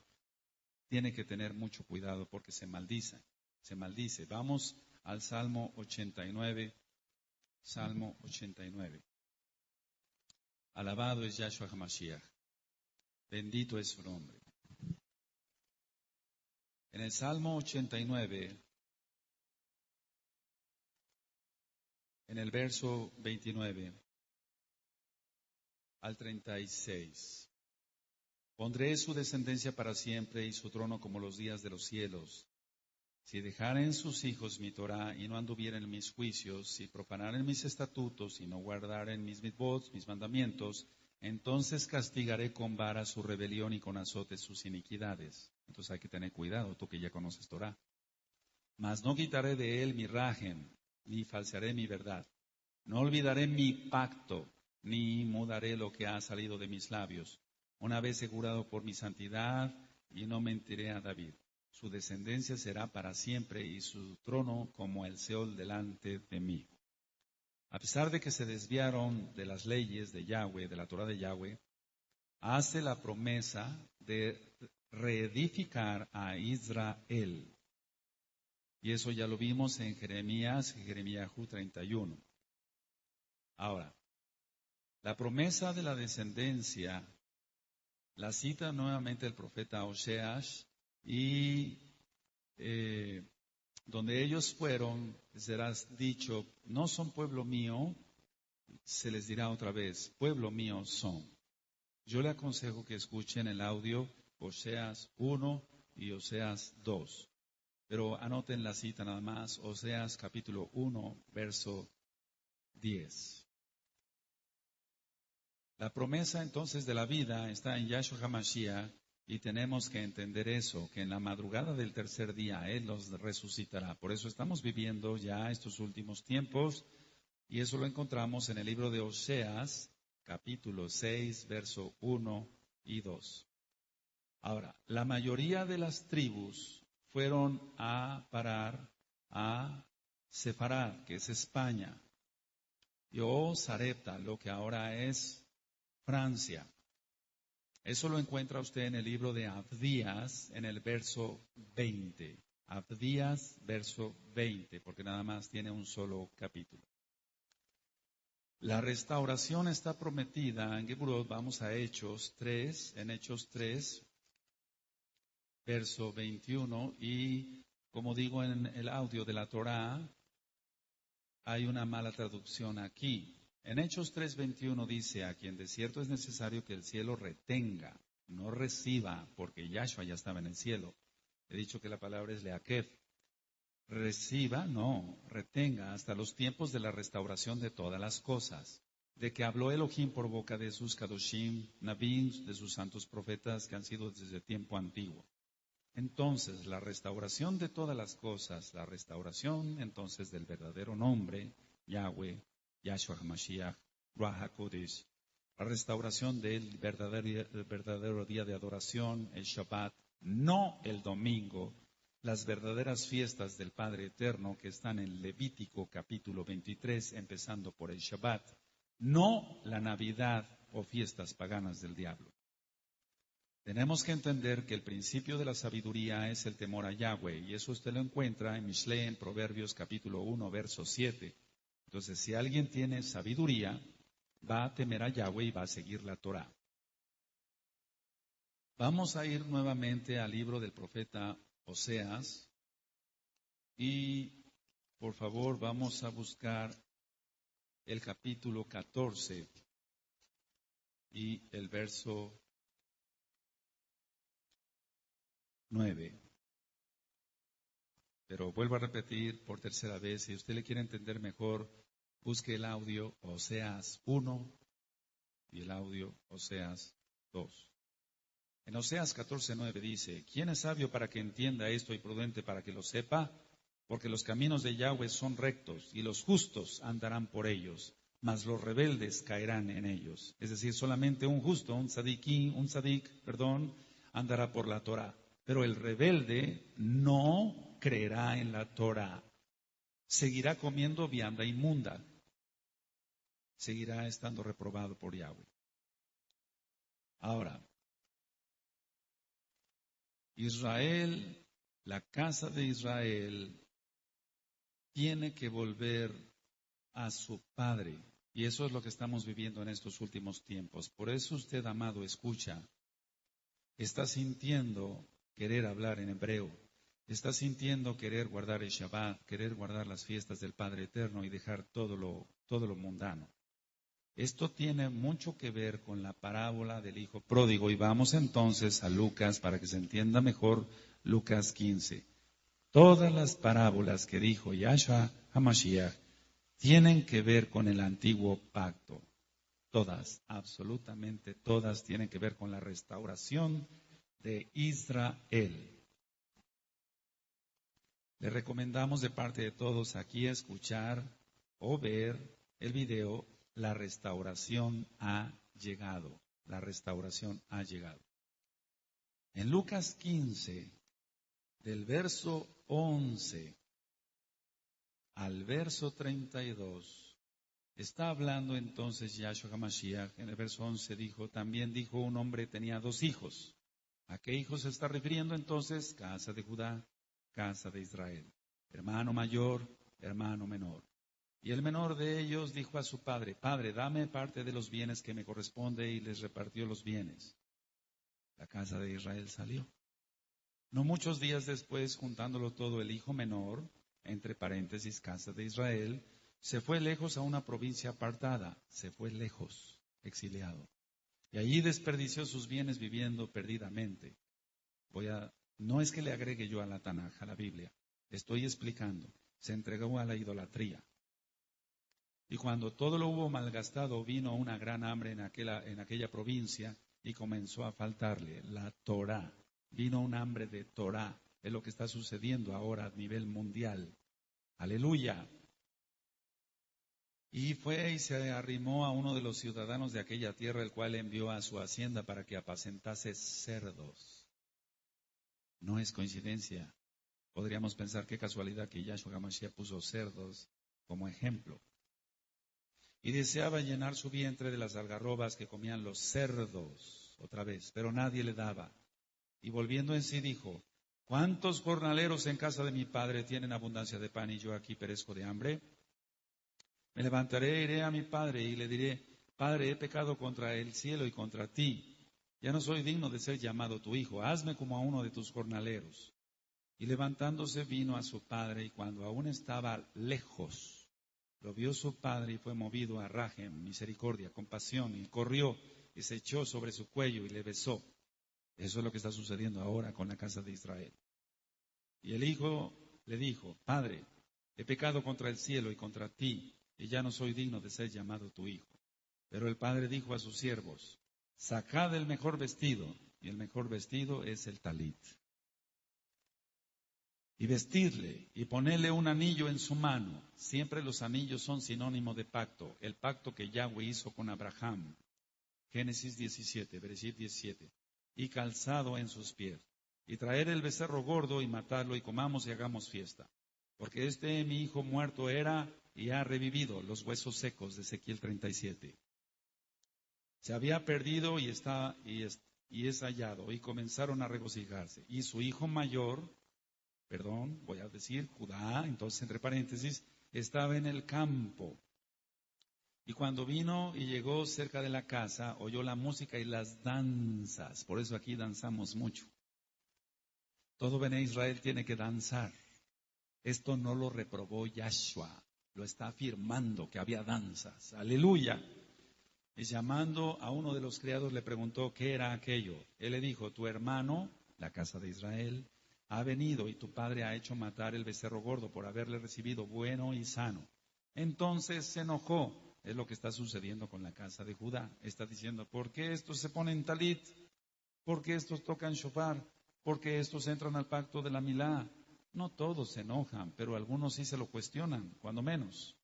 tiene que tener mucho cuidado porque se maldice. Se maldice. Vamos al Salmo 89. Salmo 89. Alabado es Yahshua HaMashiach. Bendito es su nombre. En el Salmo 89, en el verso 29 al 36. Pondré su descendencia para siempre y su trono como los días de los cielos. Si dejaren sus hijos mi Torah y no anduvieren en mis juicios, si profanaren mis estatutos y no guardaren mis mitzvot, mis mandamientos, entonces castigaré con vara su rebelión y con azotes sus iniquidades. Entonces hay que tener cuidado, tú que ya conoces Torah. Mas no quitaré de él mi rajen, ni falsearé mi verdad. No olvidaré mi pacto, ni mudaré lo que ha salido de mis labios. Una vez jurado por mi santidad, y no mentiré a David. Su descendencia será para siempre, y su trono como el Seol delante de mí. A pesar de que se desviaron de las leyes de Yahweh, de la Torah de Yahweh, hace la promesa de reedificar a Israel. Y eso ya lo vimos en Jeremías 31. Ahora, la promesa de la descendencia la cita nuevamente el profeta Oseas, y donde ellos fueron, serás dicho, no son pueblo mío, se les dirá otra vez, pueblo mío son. Yo le aconsejo que escuchen el audio Oseas 1 y Oseas 2. Pero anoten la cita nada más, Oseas capítulo 1, verso 10. La promesa entonces de la vida está en Yahshua HaMashiach y tenemos que entender eso, que en la madrugada del tercer día Él los resucitará. Por eso estamos viviendo ya estos últimos tiempos y eso lo encontramos en el libro de Oseas, capítulo 6, verso 1 y 2. Ahora, la mayoría de las tribus fueron a parar a Sefarad, que es España, y Sarepta, lo que ahora es Francia. Eso lo encuentra usted en el libro de Abdías, en el verso 20. Abdías, verso 20, porque nada más tiene un solo capítulo. La restauración está prometida en Geburot. Vamos a Hechos 3, en Hechos 3, verso 21, y como digo en el audio de la Torá, hay una mala traducción aquí. En Hechos 3:21 dice, a quien de cierto es necesario que el cielo retenga, no reciba, porque Yahshua ya estaba en el cielo. He dicho que la palabra es leakef. Reciba, no, retenga hasta los tiempos de la restauración de todas las cosas. De que habló Elohim por boca de sus kadoshim, nabim, de sus santos profetas que han sido desde tiempo antiguo. Entonces, la restauración de todas las cosas, la restauración entonces del verdadero nombre, Yahweh, Yahshua HaMashiach, Ruach HaKodesh, la restauración del verdadero día de adoración, el Shabbat, no el domingo, las verdaderas fiestas del Padre Eterno que están en Levítico capítulo 23, empezando por el Shabbat, no la Navidad o fiestas paganas del diablo. Tenemos que entender que el principio de la sabiduría es el temor a Yahweh, y eso usted lo encuentra en Mishle, en Proverbios capítulo 1, verso 7. Entonces, si alguien tiene sabiduría, va a temer a Yahweh y va a seguir la Torah. Vamos a ir nuevamente al libro del profeta Oseas, y por favor vamos a buscar el capítulo 14 y el verso 9. Pero vuelvo a repetir por tercera vez, si usted le quiere entender mejor, busque el audio Oseas 1 y el audio Oseas 2. En Oseas 14:9 dice, ¿quién es sabio para que entienda esto y prudente para que lo sepa? Porque los caminos de Yahweh son rectos y los justos andarán por ellos, mas los rebeldes caerán en ellos. Es decir, solamente un justo, un tzadik, andará por la Torah. Pero el rebelde no creerá en la Torah. Seguirá comiendo vianda inmunda. Seguirá estando reprobado por Yahweh. Ahora, Israel, la casa de Israel, tiene que volver a su Padre. Y eso es lo que estamos viviendo en estos últimos tiempos. Por eso usted, amado, escucha. Está sintiendo querer hablar en hebreo. Está sintiendo querer guardar el Shabbat, querer guardar las fiestas del Padre Eterno y dejar todo lo mundano. Esto tiene mucho que ver con la parábola del Hijo Pródigo. Y vamos entonces a Lucas para que se entienda mejor Lucas 15. Todas las parábolas que dijo Yahshua HaMashiach tienen que ver con el antiguo pacto. Todas, absolutamente todas, tienen que ver con la restauración de Israel. Le recomendamos de parte de todos aquí escuchar o ver el video La restauración ha llegado. La restauración ha llegado. En Lucas 15, del verso 11 al verso 32, está hablando entonces Yahshua HaMashiach. En el verso 11 dijo, también dijo un hombre tenía 2 hijos. ¿A qué hijos se está refiriendo entonces? Casa de Judá, casa de Israel. Hermano mayor, hermano menor. Y el menor de ellos dijo a su padre, Padre, dame parte de los bienes que me corresponde, y les repartió los bienes. La casa de Israel salió. No muchos días después, juntándolo todo, el hijo menor, entre paréntesis, casa de Israel, Se fue lejos a una provincia apartada, se fue lejos, exiliado. Y allí desperdició sus bienes viviendo perdidamente. No es que le agregue yo a la Tanaj, a la Biblia, estoy explicando. Se entregó a la idolatría. Y cuando todo lo hubo malgastado, vino una gran hambre en aquella provincia y comenzó a faltarle la Torá. Vino un hambre de Torá. Es lo que está sucediendo ahora a nivel mundial. Aleluya. Y fue y se arrimó a uno de los ciudadanos de aquella tierra, el cual envió a su hacienda para que apacentase cerdos. No es coincidencia. Podríamos pensar qué casualidad que Yahshua HaMashiach puso cerdos como ejemplo. Y deseaba llenar su vientre de las algarrobas que comían los cerdos, otra vez, pero nadie le daba. Y volviendo en sí dijo, ¿cuántos jornaleros en casa de mi padre tienen abundancia de pan y yo aquí perezco de hambre? Me levantaré, iré a mi padre y le diré, Padre, he pecado contra el cielo y contra ti. Ya no soy digno de ser llamado tu hijo, hazme como a uno de tus jornaleros. Y levantándose vino a su padre, y cuando aún estaba lejos, lo vio su padre y fue movido a rajem, misericordia, compasión, y corrió y se echó sobre su cuello y le besó. Eso es lo que está sucediendo ahora con la casa de Israel. Y el hijo le dijo, Padre, he pecado contra el cielo y contra ti, y ya no soy digno de ser llamado tu hijo. Pero el padre dijo a sus siervos, sacad el mejor vestido, y el mejor vestido es el talit. Y vestirle, y ponerle un anillo en su mano. Siempre los anillos son sinónimo de pacto, el pacto que Yahweh hizo con Abraham. Génesis 17, versículo 17. Y calzado en sus pies. Y traer el becerro gordo y matarlo, y comamos y hagamos fiesta. Porque mi hijo muerto era y ha revivido, los huesos secos de Ezequiel 37. Se había perdido y es hallado, y comenzaron a regocijarse. Y su hijo mayor, voy a decir Judá, entonces entre paréntesis, estaba en el campo. Y cuando vino y llegó cerca de la casa, oyó la música y las danzas. Por eso aquí danzamos mucho. Todo Bené Israel tiene que danzar. Esto no lo reprobó Yahshua, lo está afirmando que había danzas. Aleluya. Y llamando a uno de los criados le preguntó qué era aquello. Él le dijo, tu hermano, la casa de Israel, ha venido y tu padre ha hecho matar el becerro gordo por haberle recibido bueno y sano. Entonces se enojó. Es lo que está sucediendo con la casa de Judá. Está diciendo, ¿por qué estos se ponen talit? ¿Por qué estos tocan shofar? ¿Por qué estos entran al pacto de la milá? No todos se enojan, pero algunos sí se lo cuestionan, cuando menos.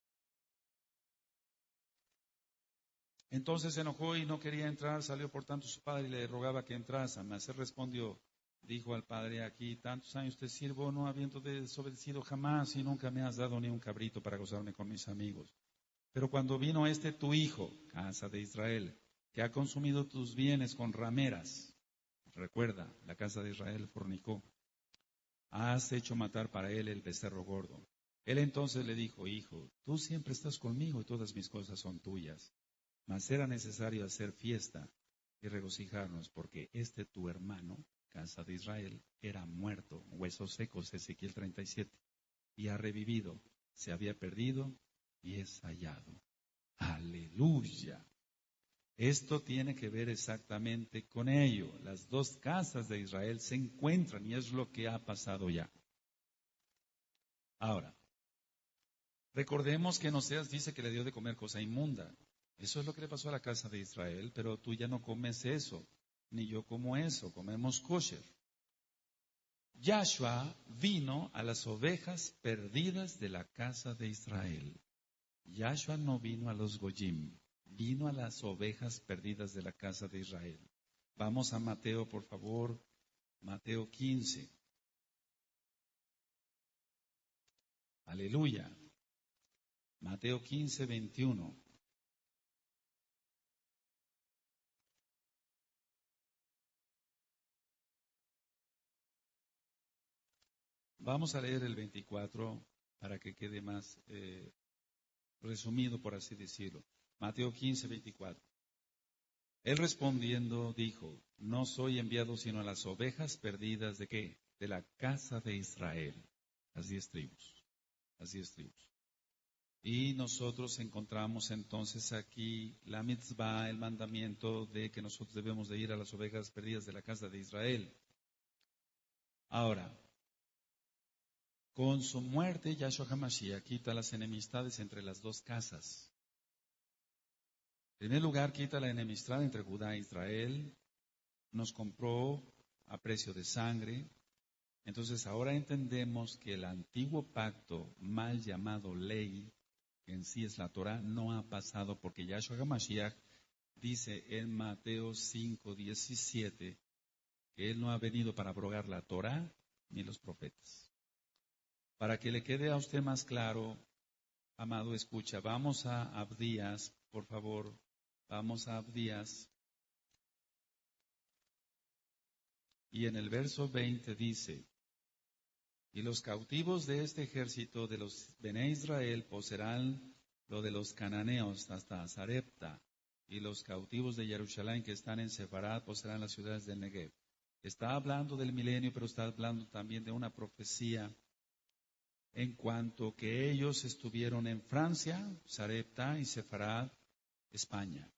Entonces se enojó y no quería entrar, salió por tanto su padre y le rogaba que entrase. Mas él respondió, dijo al padre, aquí tantos años te sirvo, no habiendo desobedecido jamás, y nunca me has dado ni un cabrito para gozarme con mis amigos. Pero cuando vino tu hijo, casa de Israel, que ha consumido tus bienes con rameras, recuerda, la casa de Israel fornicó, has hecho matar para él el becerro gordo. Él entonces le dijo, hijo, tú siempre estás conmigo y todas mis cosas son tuyas. Mas era necesario hacer fiesta y regocijarnos, porque tu hermano, casa de Israel, era muerto, huesos secos, Ezequiel 37, y ha revivido, se había perdido y es hallado. Aleluya. Esto tiene que ver exactamente con ello. Las dos casas de Israel se encuentran y es lo que ha pasado ya. Ahora, recordemos que en Oseas dice que le dio de comer cosa inmunda. Eso es lo que le pasó a la casa de Israel, pero tú ya no comes eso, ni yo como eso, comemos kosher. Yahshua vino a las ovejas perdidas de la casa de Israel. Yahshua no vino a los goyim, vino a las ovejas perdidas de la casa de Israel. Vamos a Mateo, por favor, Mateo 15. Aleluya. Mateo 15, 21. Vamos a leer el 24 para que quede más resumido, por así decirlo. Mateo 15, 24. Él respondiendo dijo, no soy enviado sino a las ovejas perdidas ¿de qué? De la casa de Israel. Las 10 tribus. Las 10 tribus. Y nosotros encontramos entonces aquí la mitzvah, el mandamiento de que nosotros debemos de ir a las ovejas perdidas de la casa de Israel. Ahora, con su muerte, Yahshua HaMashiach quita las enemistades entre las dos casas. En primer lugar, quita la enemistad entre Judá e Israel. Nos compró a precio de sangre. Entonces ahora entendemos que el antiguo pacto, mal llamado ley, que en sí es la Torah, no ha pasado porque Yahshua HaMashiach dice en Mateo 5:17 que Él no ha venido para abrogar la Torah ni los profetas. Para que le quede a usted más claro, amado escucha, vamos a Abdías, por favor, vamos a Abdías. Y en el verso 20 dice, y los cautivos de este ejército de los Bené Israel poseerán lo de los cananeos hasta Sarepta, y los cautivos de Jerusalén que están en Sefarad poseerán las ciudades del Negev. Está hablando del milenio, pero está hablando también de una profecía en cuanto que ellos estuvieron en Francia, Sarepta y Sefarad, España.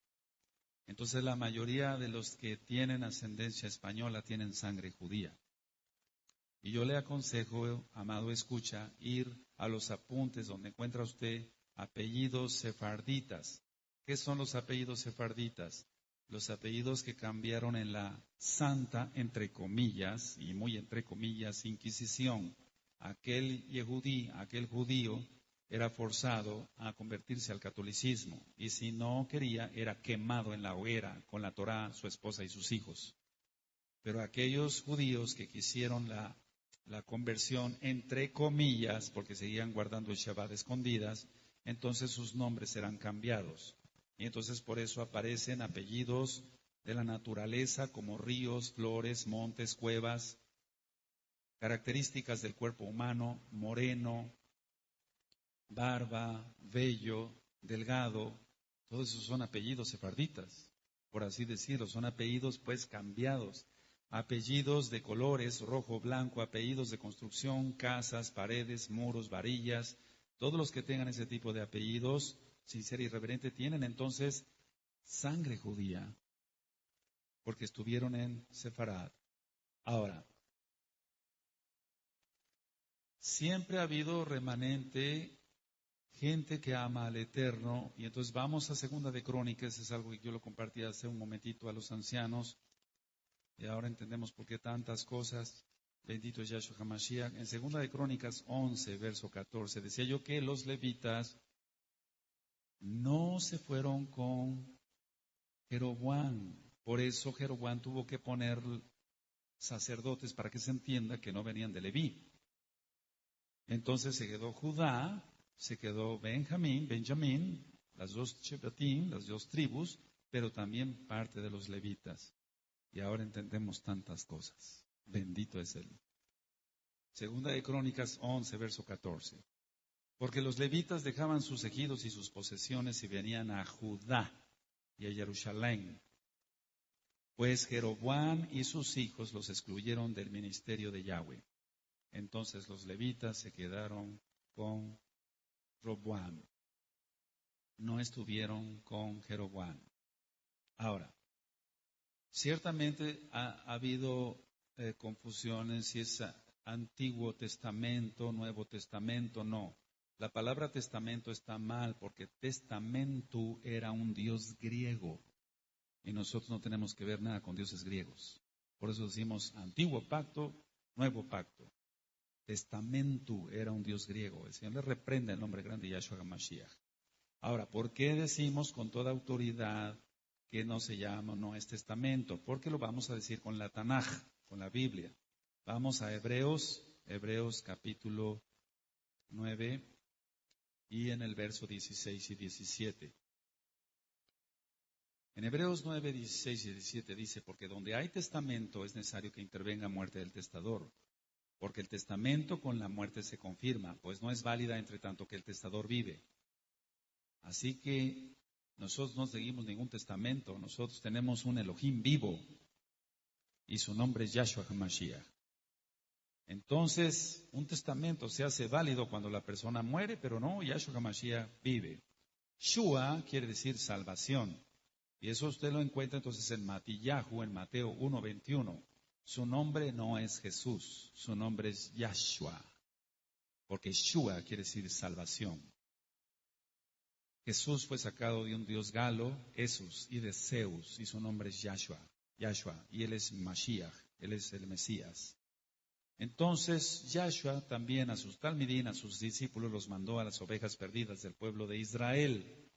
Entonces la mayoría de los que tienen ascendencia española tienen sangre judía. Y yo le aconsejo, amado escucha, ir a los apuntes donde encuentra usted apellidos sefarditas. ¿Qué son los apellidos sefarditas? Los apellidos que cambiaron en la santa, entre comillas, y muy entre comillas, Inquisición. Aquel yehudí, aquel judío, era forzado a convertirse al catolicismo. Y si no quería, era quemado en la hoguera con la Torá, su esposa y sus hijos. Pero aquellos judíos que quisieron la conversión, entre comillas, porque seguían guardando el Shabbat escondidas, entonces sus nombres serán cambiados. Y entonces por eso aparecen apellidos de la naturaleza como ríos, flores, montes, cuevas, características del cuerpo humano, moreno, barba, vello, delgado, todos esos son apellidos sefarditas, por así decirlo, son apellidos pues cambiados. Apellidos de colores, rojo, blanco, apellidos de construcción, casas, paredes, muros, varillas, todos los que tengan ese tipo de apellidos, sin ser irreverente, tienen entonces sangre judía, porque estuvieron en Sefarad. Ahora, siempre ha habido remanente, gente que ama al Eterno, y entonces vamos a Segunda de Crónicas, es algo que yo lo compartí hace un momentito a los ancianos, y ahora entendemos por qué tantas cosas. Bendito es Yahshua HaMashiach. En Segunda de Crónicas 11, verso 14, decía yo que los levitas no se fueron con Jeroboam. Por eso Jeroboam tuvo que poner sacerdotes para que se entienda que no venían de Leví. Entonces se quedó Judá, se quedó Benjamín, las dos Shebatim, las dos tribus, pero también parte de los levitas. Y ahora entendemos tantas cosas. Bendito es Él. Segunda de Crónicas 11, verso 14. Porque los levitas dejaban sus ejidos y sus posesiones y venían a Judá y a Jerusalén. Pues Jeroboam y sus hijos los excluyeron del ministerio de Yahweh. Entonces los levitas se quedaron con Roboam. No estuvieron con Jeroboam. Ahora, ciertamente ha habido confusiones si es Antiguo Testamento, Nuevo Testamento, no. La palabra testamento está mal porque testamento era un dios griego y nosotros no tenemos que ver nada con dioses griegos. Por eso decimos Antiguo Pacto, Nuevo Pacto. Testamento era un dios griego. El Señor le reprende el nombre grande de Yahshua HaMashiach. Ahora, ¿por qué decimos con toda autoridad que no se llama, no es testamento? Porque lo vamos a decir con la Tanaj, con la Biblia. Vamos a Hebreos capítulo 9 y en el verso 16 y 17. En Hebreos 9, 16 y 17 dice, porque donde hay testamento es necesario que intervenga muerte del testador, porque el testamento con la muerte se confirma, pues no es válida entre tanto que el testador vive. Así que nosotros no seguimos ningún testamento, nosotros tenemos un Elohim vivo y su nombre es Yahshua HaMashiach. Entonces, un testamento se hace válido cuando la persona muere, pero no, Yahshua HaMashiach vive. Shua quiere decir salvación. Y eso usted lo encuentra entonces en Matillahu, en Mateo 1:21. Su nombre no es Jesús, su nombre es Yahshua, porque Shua quiere decir salvación. Jesús fue sacado de un dios galo, Esus, y de Zeus, y su nombre es Yahshua, y él es Mashiach, él es el Mesías. Entonces, Yahshua también a sus talmidín, a sus discípulos, los mandó a las ovejas perdidas del pueblo de Israel.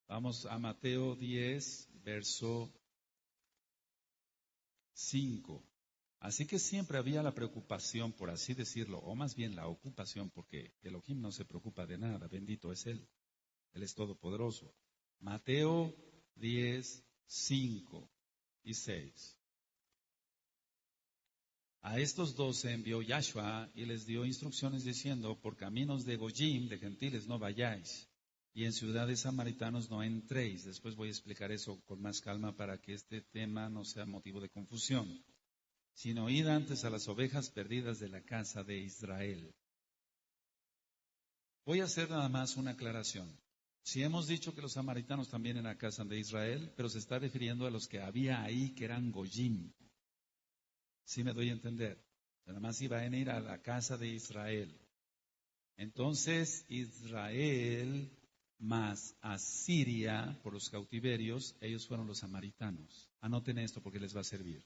Vamos a Mateo 10, verso 5. Así que siempre había la preocupación, por así decirlo, o más bien la ocupación, porque Elohim no se preocupa de nada, bendito es Él. Él es todopoderoso. Mateo 10, 5 y 6. A estos 12 envió Yahshua y les dio instrucciones diciendo, por caminos de Goyim, de gentiles, no vayáis, y en ciudades samaritanos no entréis. Después voy a explicar eso con más calma para que este tema no sea motivo de confusión. Sino id antes a las ovejas perdidas de la casa de Israel. Voy a hacer nada más una aclaración. Si hemos dicho que los samaritanos también en la casa de Israel, pero se está refiriendo a los que había ahí que eran Goyim. ¿Sí me doy a entender? Nada más iban a ir a la casa de Israel. Entonces, Israel más Asiria, por los cautiverios, ellos fueron los samaritanos. Anoten esto porque les va a servir.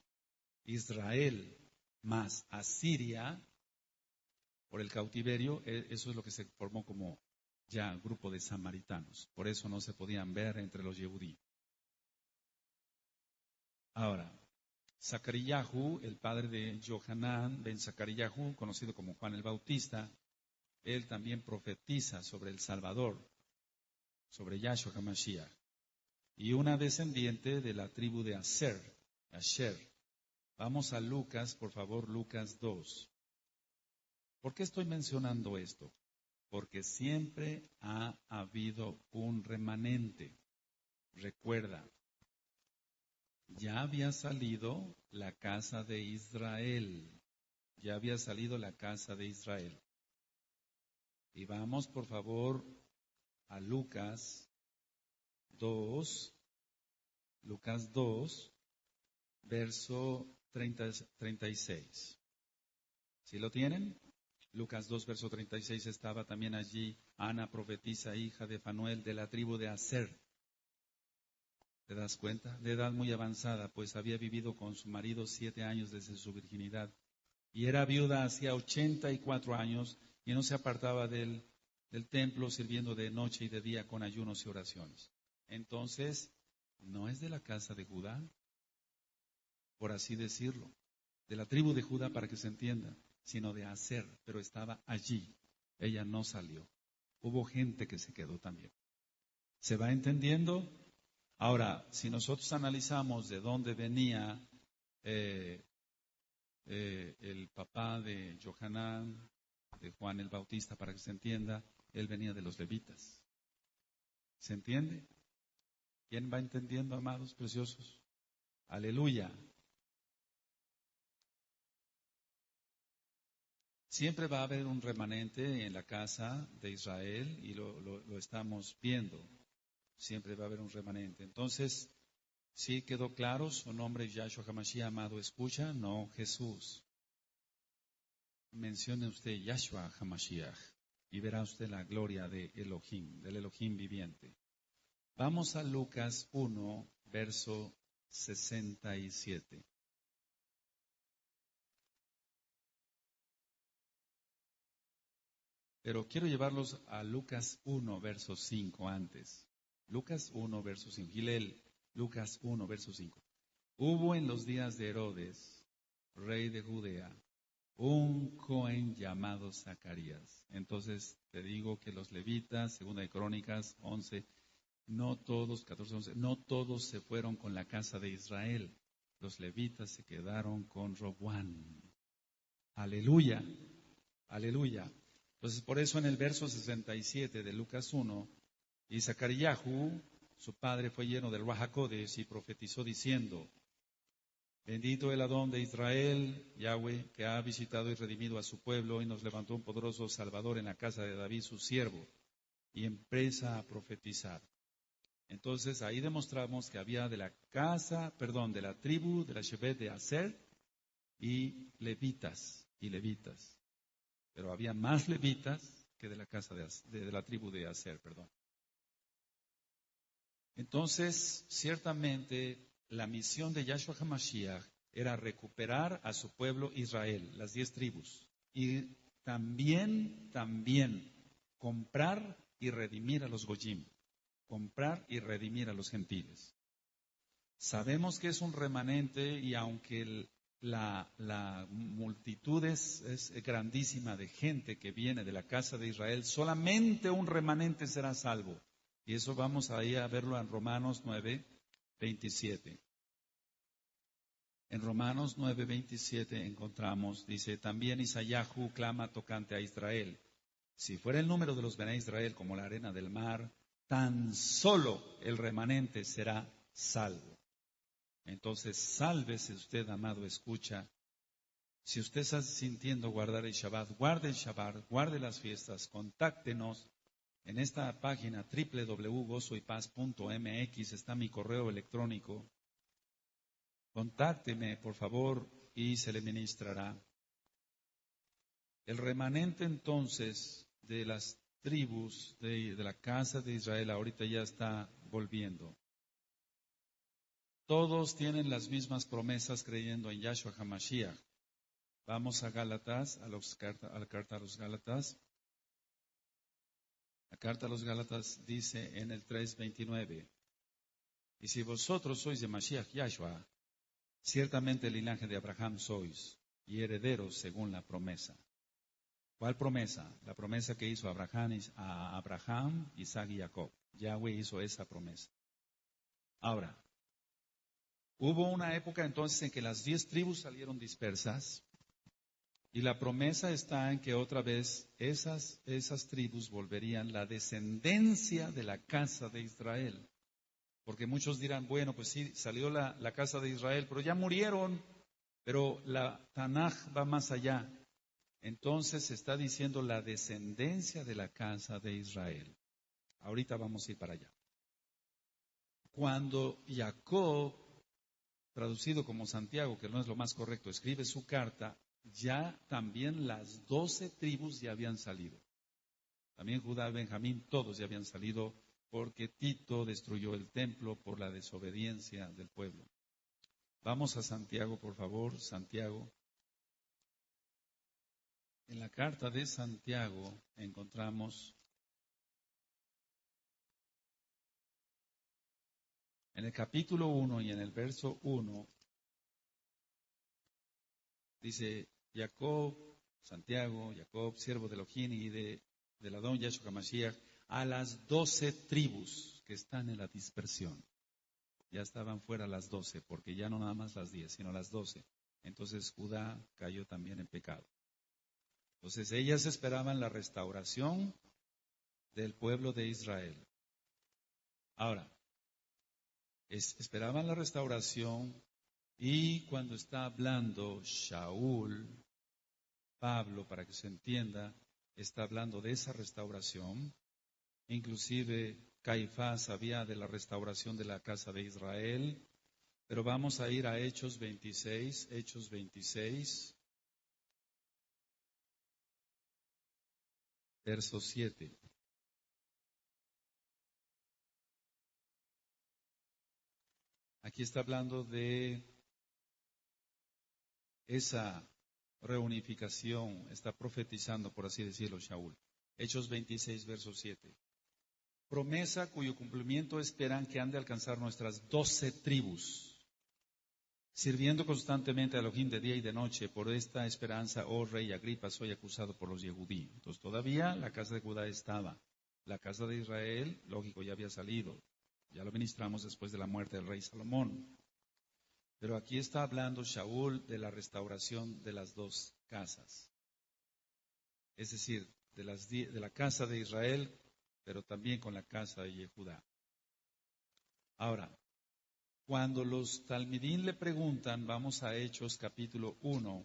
Israel más Asiria, por el cautiverio, eso es lo que se formó como ya grupo de samaritanos. Por eso no se podían ver entre los Yehudí. Ahora, Zacaríahu, el padre de Johanán ben Zacaríahu, conocido como Juan el Bautista, él también profetiza sobre el Salvador, sobre Yahshua HaMashiach, y una descendiente de la tribu de Asher. Vamos a Lucas, por favor, Lucas 2. ¿Por qué estoy mencionando esto? Porque siempre ha habido un remanente. Recuerda, ya había salido la casa de Israel. Ya había salido la casa de Israel. Y vamos, por favor, a Lucas 2, verso 36. ¿Sí lo tienen? Lucas 2, verso 36, estaba también allí Ana, profetisa, hija de Fanuel, de la tribu de Aser. ¿Te das cuenta? De edad muy avanzada, pues había vivido con su marido 7 años desde su virginidad. Y era viuda hacía 84 años y no se apartaba del templo sirviendo de noche y de día con ayunos y oraciones. Entonces, no es de la casa de Judá, por así decirlo, de la tribu de Judá para que se entienda, sino de Aser, pero estaba allí. Ella no salió. Hubo gente que se quedó también. ¿Se va entendiendo? Ahora, si nosotros analizamos de dónde venía el papá de Johanán, de Juan el Bautista, para que se entienda, él venía de los levitas. ¿Se entiende? ¿Quién va entendiendo, amados preciosos? Aleluya. Siempre va a haber un remanente en la casa de Israel y lo estamos viendo. Siempre va a haber un remanente. Entonces, ¿sí quedó claro? Su nombre es Yahshua HaMashiach, amado, escucha, no Jesús. Mencione usted Yahshua HaMashiach y verá usted la gloria de Elohim, del Elohim viviente. Vamos a Lucas 1, verso 67. Pero quiero llevarlos a Lucas 1, verso 5 antes. Lucas 1, verso 5. Gilel, Lucas 1, verso 5. Hubo en los días de Herodes, rey de Judea, un Cohen llamado Zacarías. Entonces te digo que los levitas, segunda de Crónicas 11, no todos, 14, 11, no todos se fueron con la casa de Israel. Los levitas se quedaron con Roboán. Aleluya, aleluya. Entonces por eso en el verso 67 de Lucas 1, y Zacaríahu, su padre, fue lleno del Ruach HaKodesh y profetizó diciendo, Bendito el Adón de Israel, Yahweh, que ha visitado y redimido a su pueblo y nos levantó un poderoso Salvador en la casa de David, su siervo, y empieza a profetizar. Entonces ahí demostramos que había de la tribu de la Shebet de Aser y levitas. Pero había más levitas que de la casa de la tribu de Aser, perdón. Entonces, ciertamente, la misión de Yahshua HaMashiach era recuperar a su pueblo Israel, las 10 tribus, y también comprar y redimir a los Goyim, comprar y redimir a los gentiles. Sabemos que es un remanente y aunque la multitud es grandísima de gente que viene de la casa de Israel, solamente un remanente será salvo. Y eso vamos ahí a verlo en Romanos 9:27. En Romanos 9:27 encontramos, dice, también Isayahu clama tocante a Israel. Si fuera el número de los Bené Israel como la arena del mar, tan solo el remanente será salvo. Entonces, sálvese usted, amado, escucha. Si usted está sintiendo guardar el Shabbat, guarde las fiestas, contáctenos. En esta página www.gozoypaz.mx está mi correo electrónico. Contácteme, por favor, y se le ministrará. El remanente entonces de las tribus de la casa de Israel ahorita ya está volviendo. Todos tienen las mismas promesas creyendo en Yahshua HaMashiach. Vamos a Gálatas, a la carta a los Gálatas. La carta a los Gálatas dice en el 3:29, y si vosotros sois de Mashiach Yahshua, ciertamente el linaje de Abraham sois, y herederos según la promesa. ¿Cuál promesa? La promesa que hizo a Abraham, Isaac y Jacob. Yahweh hizo esa promesa. Ahora, hubo una época entonces en que las 10 tribus salieron dispersas, y la promesa está en que otra vez esas tribus volverían la descendencia de la casa de Israel. Porque muchos dirán, bueno, pues sí, salió la casa de Israel, pero ya murieron. Pero la Tanaj va más allá. Entonces se está diciendo la descendencia de la casa de Israel. Ahorita vamos a ir para allá. Cuando Jacob, traducido como Santiago, que no es lo más correcto, escribe su carta, ya también las 12 tribus ya habían salido. También Judá, Benjamín, todos ya habían salido porque Tito destruyó el templo por la desobediencia del pueblo. Vamos a Santiago, por favor, Santiago. En la carta de Santiago encontramos, en el capítulo 1 y en el verso 1, dice, Santiago, siervo de Elohim y del Adón Yahshua HaMashiach, a las 12 tribus que están en la dispersión. Ya estaban fuera las 12, porque ya no nada más las 10, sino las 12. Entonces Judá cayó también en pecado. Entonces ellas esperaban la restauración del pueblo de Israel. Ahora, esperaban la restauración y cuando está hablando Shaul, Pablo, para que se entienda, está hablando de esa restauración. Inclusive Caifás sabía de la restauración de la casa de Israel. Pero vamos a ir a Hechos 26, verso 7. Aquí está hablando de esa reunificación, está profetizando, por así decirlo, Shaul. Hechos 26, verso 7. Promesa cuyo cumplimiento esperan que han de alcanzar nuestras 12 tribus, sirviendo constantemente a Elohim de día y de noche. Por esta esperanza, oh rey Agripa, soy acusado por los Yehudí. Entonces todavía la casa de Judá estaba. La casa de Israel, lógico, ya había salido. Ya lo ministramos después de la muerte del rey Salomón. Pero aquí está hablando Shaul de la restauración de las dos casas. Es decir, de la casa de Israel, pero también con la casa de Judá. Ahora, Cuando los talmidín le preguntan, vamos a Hechos capítulo 1,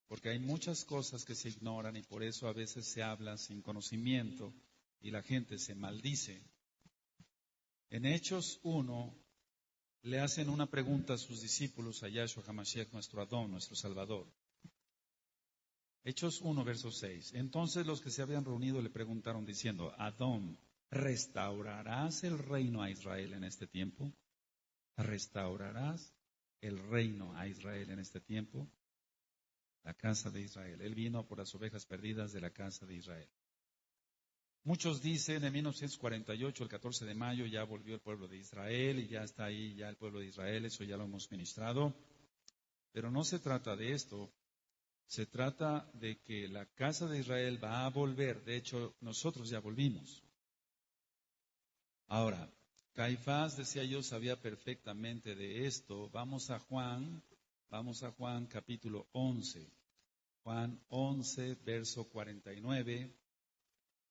porque hay muchas cosas que se ignoran y por eso a veces se habla sin conocimiento y la gente se maldice. En Hechos 1 le hacen una pregunta a sus discípulos, a Yahshua HaMashiach, nuestro Adón, nuestro Salvador. Hechos 1, verso 6. Entonces los que se habían reunido le preguntaron diciendo, Adón, ¿restaurarás el reino a Israel en este tiempo? ¿Restaurarás el reino a Israel en este tiempo? La casa de Israel. Él vino por las ovejas perdidas de la casa de Israel. Muchos dicen en 1948, el 14 de mayo, ya volvió el pueblo de Israel y ya está ahí ya el pueblo de Israel, eso ya lo hemos ministrado. Pero no se trata de esto, se trata de que la casa de Israel va a volver, de hecho nosotros ya volvimos. Ahora, Caifás, decía yo, sabía perfectamente de esto. Vamos a Juan capítulo 11. Juan 11, verso 49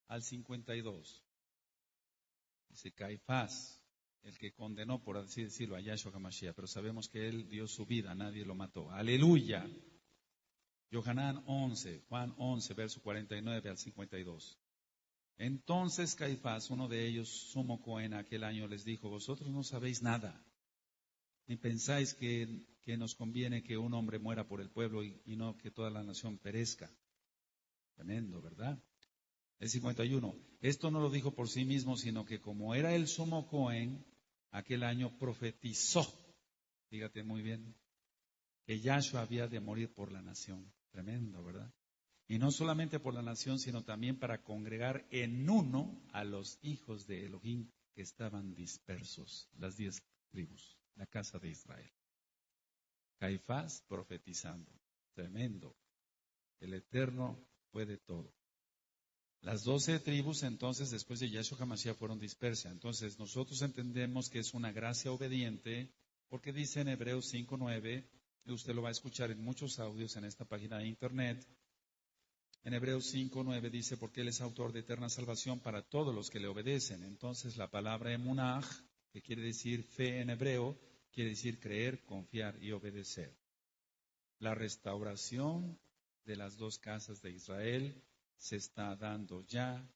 al 52. Dice Caifás, el que condenó, por así decirlo, a Yahshua HaMashiach, pero sabemos que él dio su vida, nadie lo mató. ¡Aleluya! Yohanan 11, Juan 11, verso 49 al 52. Entonces Caifás, uno de ellos, sumo Cohen, aquel año les dijo, vosotros no sabéis nada, ni pensáis que nos conviene que un hombre muera por el pueblo y no que toda la nación perezca. Tremendo, ¿verdad? El 51. Esto no lo dijo por sí mismo, sino que como era el sumo Cohen, aquel año profetizó, fíjate muy bien, que Yahshua había de morir por la nación. Tremendo, ¿verdad? Y no solamente por la nación, sino también para congregar en uno a los hijos de Elohim que estaban dispersos, las 10 tribus, la casa de Israel. Caifás profetizando. Tremendo. El Eterno puede todo. Las 12 tribus entonces después de Yahshua HaMashiach fueron dispersas. Entonces nosotros entendemos que es una gracia obediente porque dice en Hebreos 5:9, y usted lo va a escuchar en muchos audios en esta página de internet. En Hebreos 5:9 dice, porque Él es autor de eterna salvación para todos los que le obedecen. Entonces la palabra emunaj, que quiere decir fe en hebreo, quiere decir creer, confiar y obedecer. La restauración de las 2 casas de Israel se está dando ya.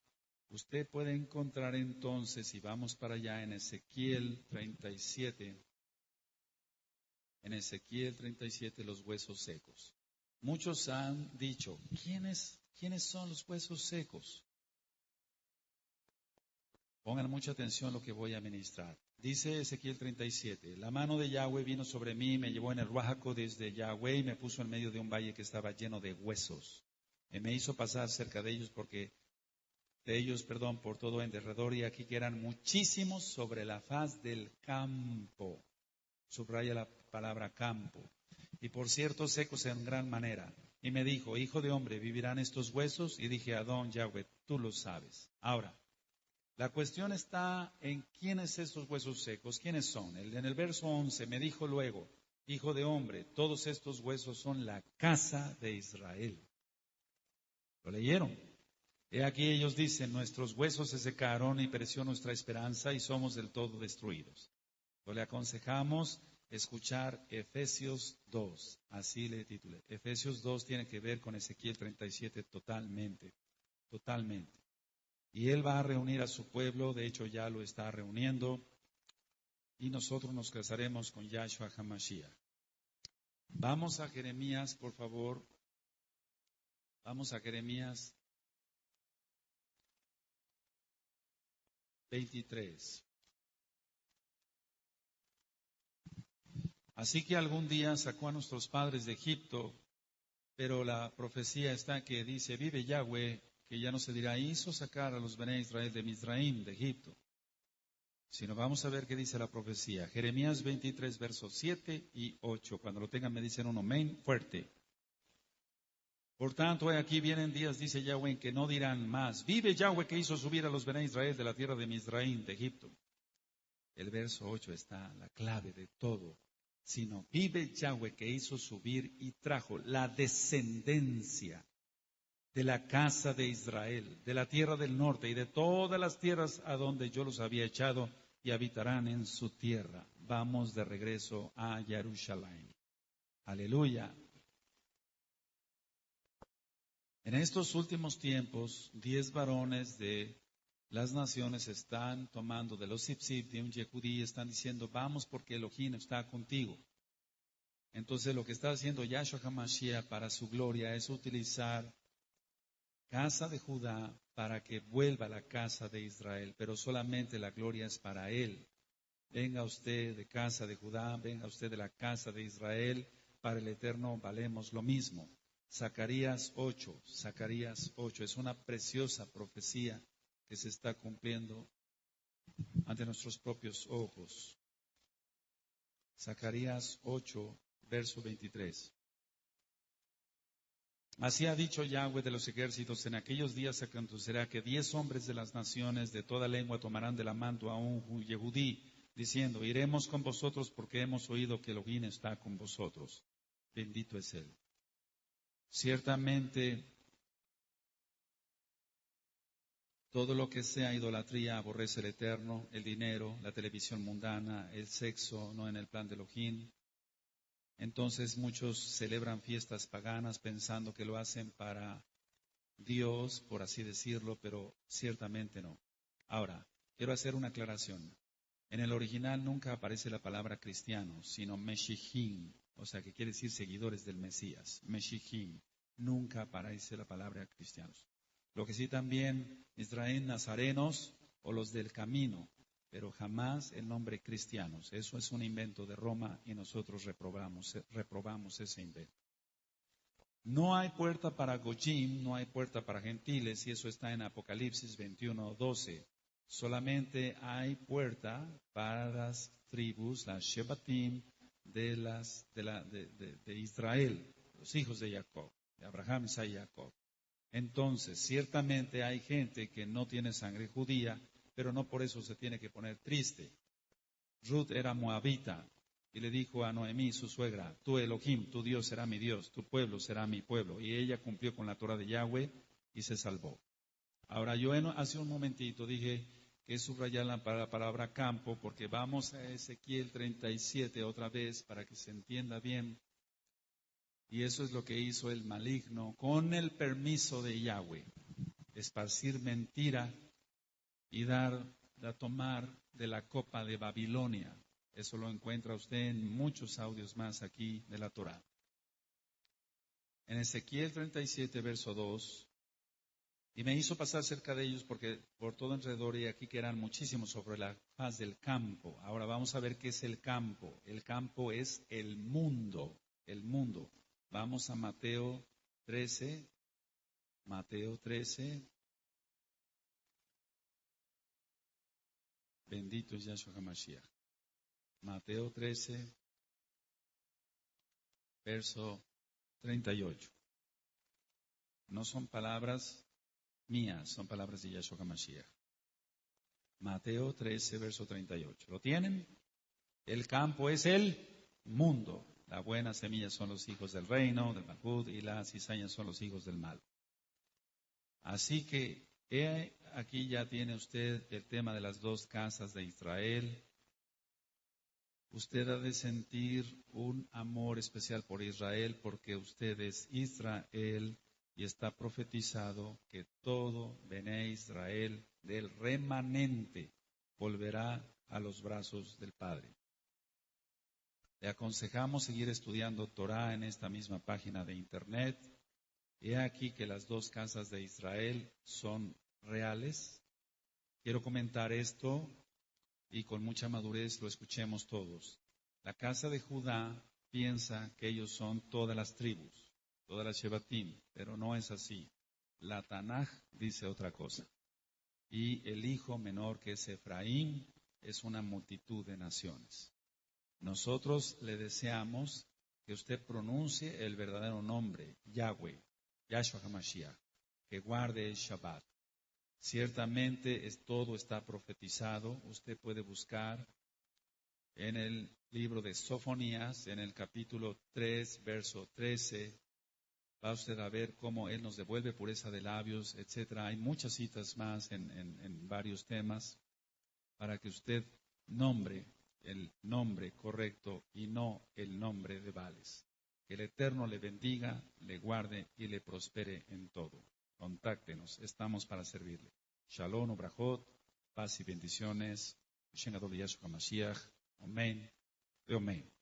Usted puede encontrar entonces, si vamos para allá, en Ezequiel 37, los huesos secos. Muchos han dicho, ¿quiénes son los huesos secos? Pongan mucha atención a lo que voy a ministrar. Dice Ezequiel 37, la mano de Yahweh vino sobre mí, me llevó en el Ruajaco desde Yahweh y me puso en medio de un valle que estaba lleno de huesos. Y me hizo pasar cerca de ellos por todo en derredor, y aquí que eran muchísimos sobre la faz del campo. Subraya la palabra campo. Y por cierto, secos en gran manera. Y me dijo, hijo de hombre, ¿vivirán estos huesos? Y dije, Adón Yahweh, tú lo sabes. Ahora, la cuestión está en quiénes estos huesos secos, quiénes son. En el verso 11 me dijo luego, hijo de hombre, todos estos huesos son la casa de Israel. ¿Lo leyeron? He aquí ellos dicen, nuestros huesos se secaron y pereció nuestra esperanza y somos del todo destruidos. Le aconsejamos escuchar Efesios 2, así le titulé. Efesios 2 tiene que ver con Ezequiel 37 totalmente. Y Él va a reunir a su pueblo, de hecho ya lo está reuniendo, y nosotros nos casaremos con Yahshua HaMashiach. Vamos a Jeremías, por favor. Vamos a Jeremías 23. Así que algún día sacó a nuestros padres de Egipto, pero la profecía está que dice, vive Yahweh, que ya no se dirá, hizo sacar a los Bené Israel de Mizraim, de Egipto. Sino vamos a ver qué dice la profecía. Jeremías 23, versos 7 y 8. Cuando lo tengan me dicen un amén fuerte. Por tanto, aquí vienen días, dice Yahweh, en que no dirán más, vive Yahweh que hizo subir a los Bené Israel de la tierra de Mizraim, de Egipto. El verso 8 está la clave de todo. Sino vive Yahweh que hizo subir y trajo la descendencia de la casa de Israel, de la tierra del norte y de todas las tierras a donde yo los había echado y habitarán en su tierra. vamos de regreso a Jerusalén. Aleluya. En estos últimos tiempos, 10 varones de las naciones están tomando de los Sipsip, de un Yehudí, están diciendo, vamos porque Elohim está contigo. Entonces lo que está haciendo Yahshua HaMashiach para su gloria es utilizar casa de Judá para que vuelva a la casa de Israel, pero solamente la gloria es para él. Venga usted de casa de Judá, venga usted de la casa de Israel, para el Eterno valemos lo mismo. Zacarías 8, es una preciosa profecía que se está cumpliendo ante nuestros propios ojos. Zacarías 8, verso 23. Así ha dicho Yahweh de los ejércitos, en aquellos días acontecerá que 10 hombres de las naciones de toda lengua tomarán de la mano a un Yehudí, diciendo, iremos con vosotros porque hemos oído que Elohim está con vosotros. Bendito es Él. Ciertamente, todo lo que sea idolatría aborrece el Eterno, el dinero, la televisión mundana, el sexo, no en el plan de Elohim. Entonces muchos celebran fiestas paganas pensando que lo hacen para Dios, por así decirlo, pero ciertamente no. Ahora, quiero hacer una aclaración. En el original nunca aparece la palabra cristiano, sino Meshihim, o sea que quiere decir seguidores del Mesías. Meshihim, nunca aparece la palabra cristianos. Lo que sí también Israel nazarenos o los del camino, pero jamás el nombre cristianos. Eso es un invento de Roma y nosotros reprobamos ese invento. No hay puerta para Goyim, no hay puerta para gentiles, y eso está en Apocalipsis 21:12. Solamente hay puerta para las tribus, las Shebatim de Israel, los hijos de Jacob, de Abraham, Isaac y Jacob. Entonces, ciertamente hay gente que no tiene sangre judía, pero no por eso se tiene que poner triste. Ruth era moabita y le dijo a Noemí, su suegra, tú Elohim, tu Dios será mi Dios, tu pueblo será mi pueblo. Y ella cumplió con la Torah de Yahweh y se salvó. Ahora, yo hace un momentito dije que subrayar la palabra campo, porque vamos a Ezequiel 37 otra vez para que se entienda bien. Y eso es lo que hizo el maligno con el permiso de Yahweh. Esparcir mentira y tomar de la copa de Babilonia. Eso lo encuentra usted en muchos audios más aquí de la Torah. En Ezequiel 37, verso 2, y me hizo pasar cerca de ellos porque por todo alrededor y aquí que eran muchísimos sobre la faz del campo. Ahora vamos a ver qué es el campo. El campo es el mundo, el mundo. Vamos a Mateo 13. Bendito es Yahshua HaMashiach. Mateo 13, verso 38. No son palabras mías, son palabras de Yahshua HaMashiach. Mateo 13, verso 38. ¿Lo tienen? El campo es el mundo. La buena semilla son los hijos del reino, del Malhut, y las cizañas son los hijos del mal. Así que aquí ya tiene usted el tema de las dos casas de Israel. Usted ha de sentir un amor especial por Israel porque usted es Israel y está profetizado que todo Bené Israel del remanente volverá a los brazos del Padre. Le aconsejamos seguir estudiando Torah en esta misma página de internet. He aquí que las dos casas de Israel son reales. Quiero comentar esto y con mucha madurez lo escuchemos todos. La casa de Judá piensa que ellos son todas las tribus, todas las Shebatim, pero no es así. La Tanaj dice otra cosa. Y el hijo menor que es Efraín es una multitud de naciones. Nosotros le deseamos que usted pronuncie el verdadero nombre, Yahweh, Yahshua HaMashiach, que guarde el Shabbat. Ciertamente todo está profetizado. Usted puede buscar en el libro de Sofonías, en el capítulo 3, verso 13. Va usted a ver cómo Él nos devuelve pureza de labios, etc. Hay muchas citas más en varios temas para que usted nombre el nombre correcto y no el nombre de Baales. Que el Eterno le bendiga, le guarde y le prospere en todo. Contáctenos, estamos para servirle. Shalom, Ubrajot, paz y bendiciones. Shen Gadol Yahshua Mashiach. Amén. Amén.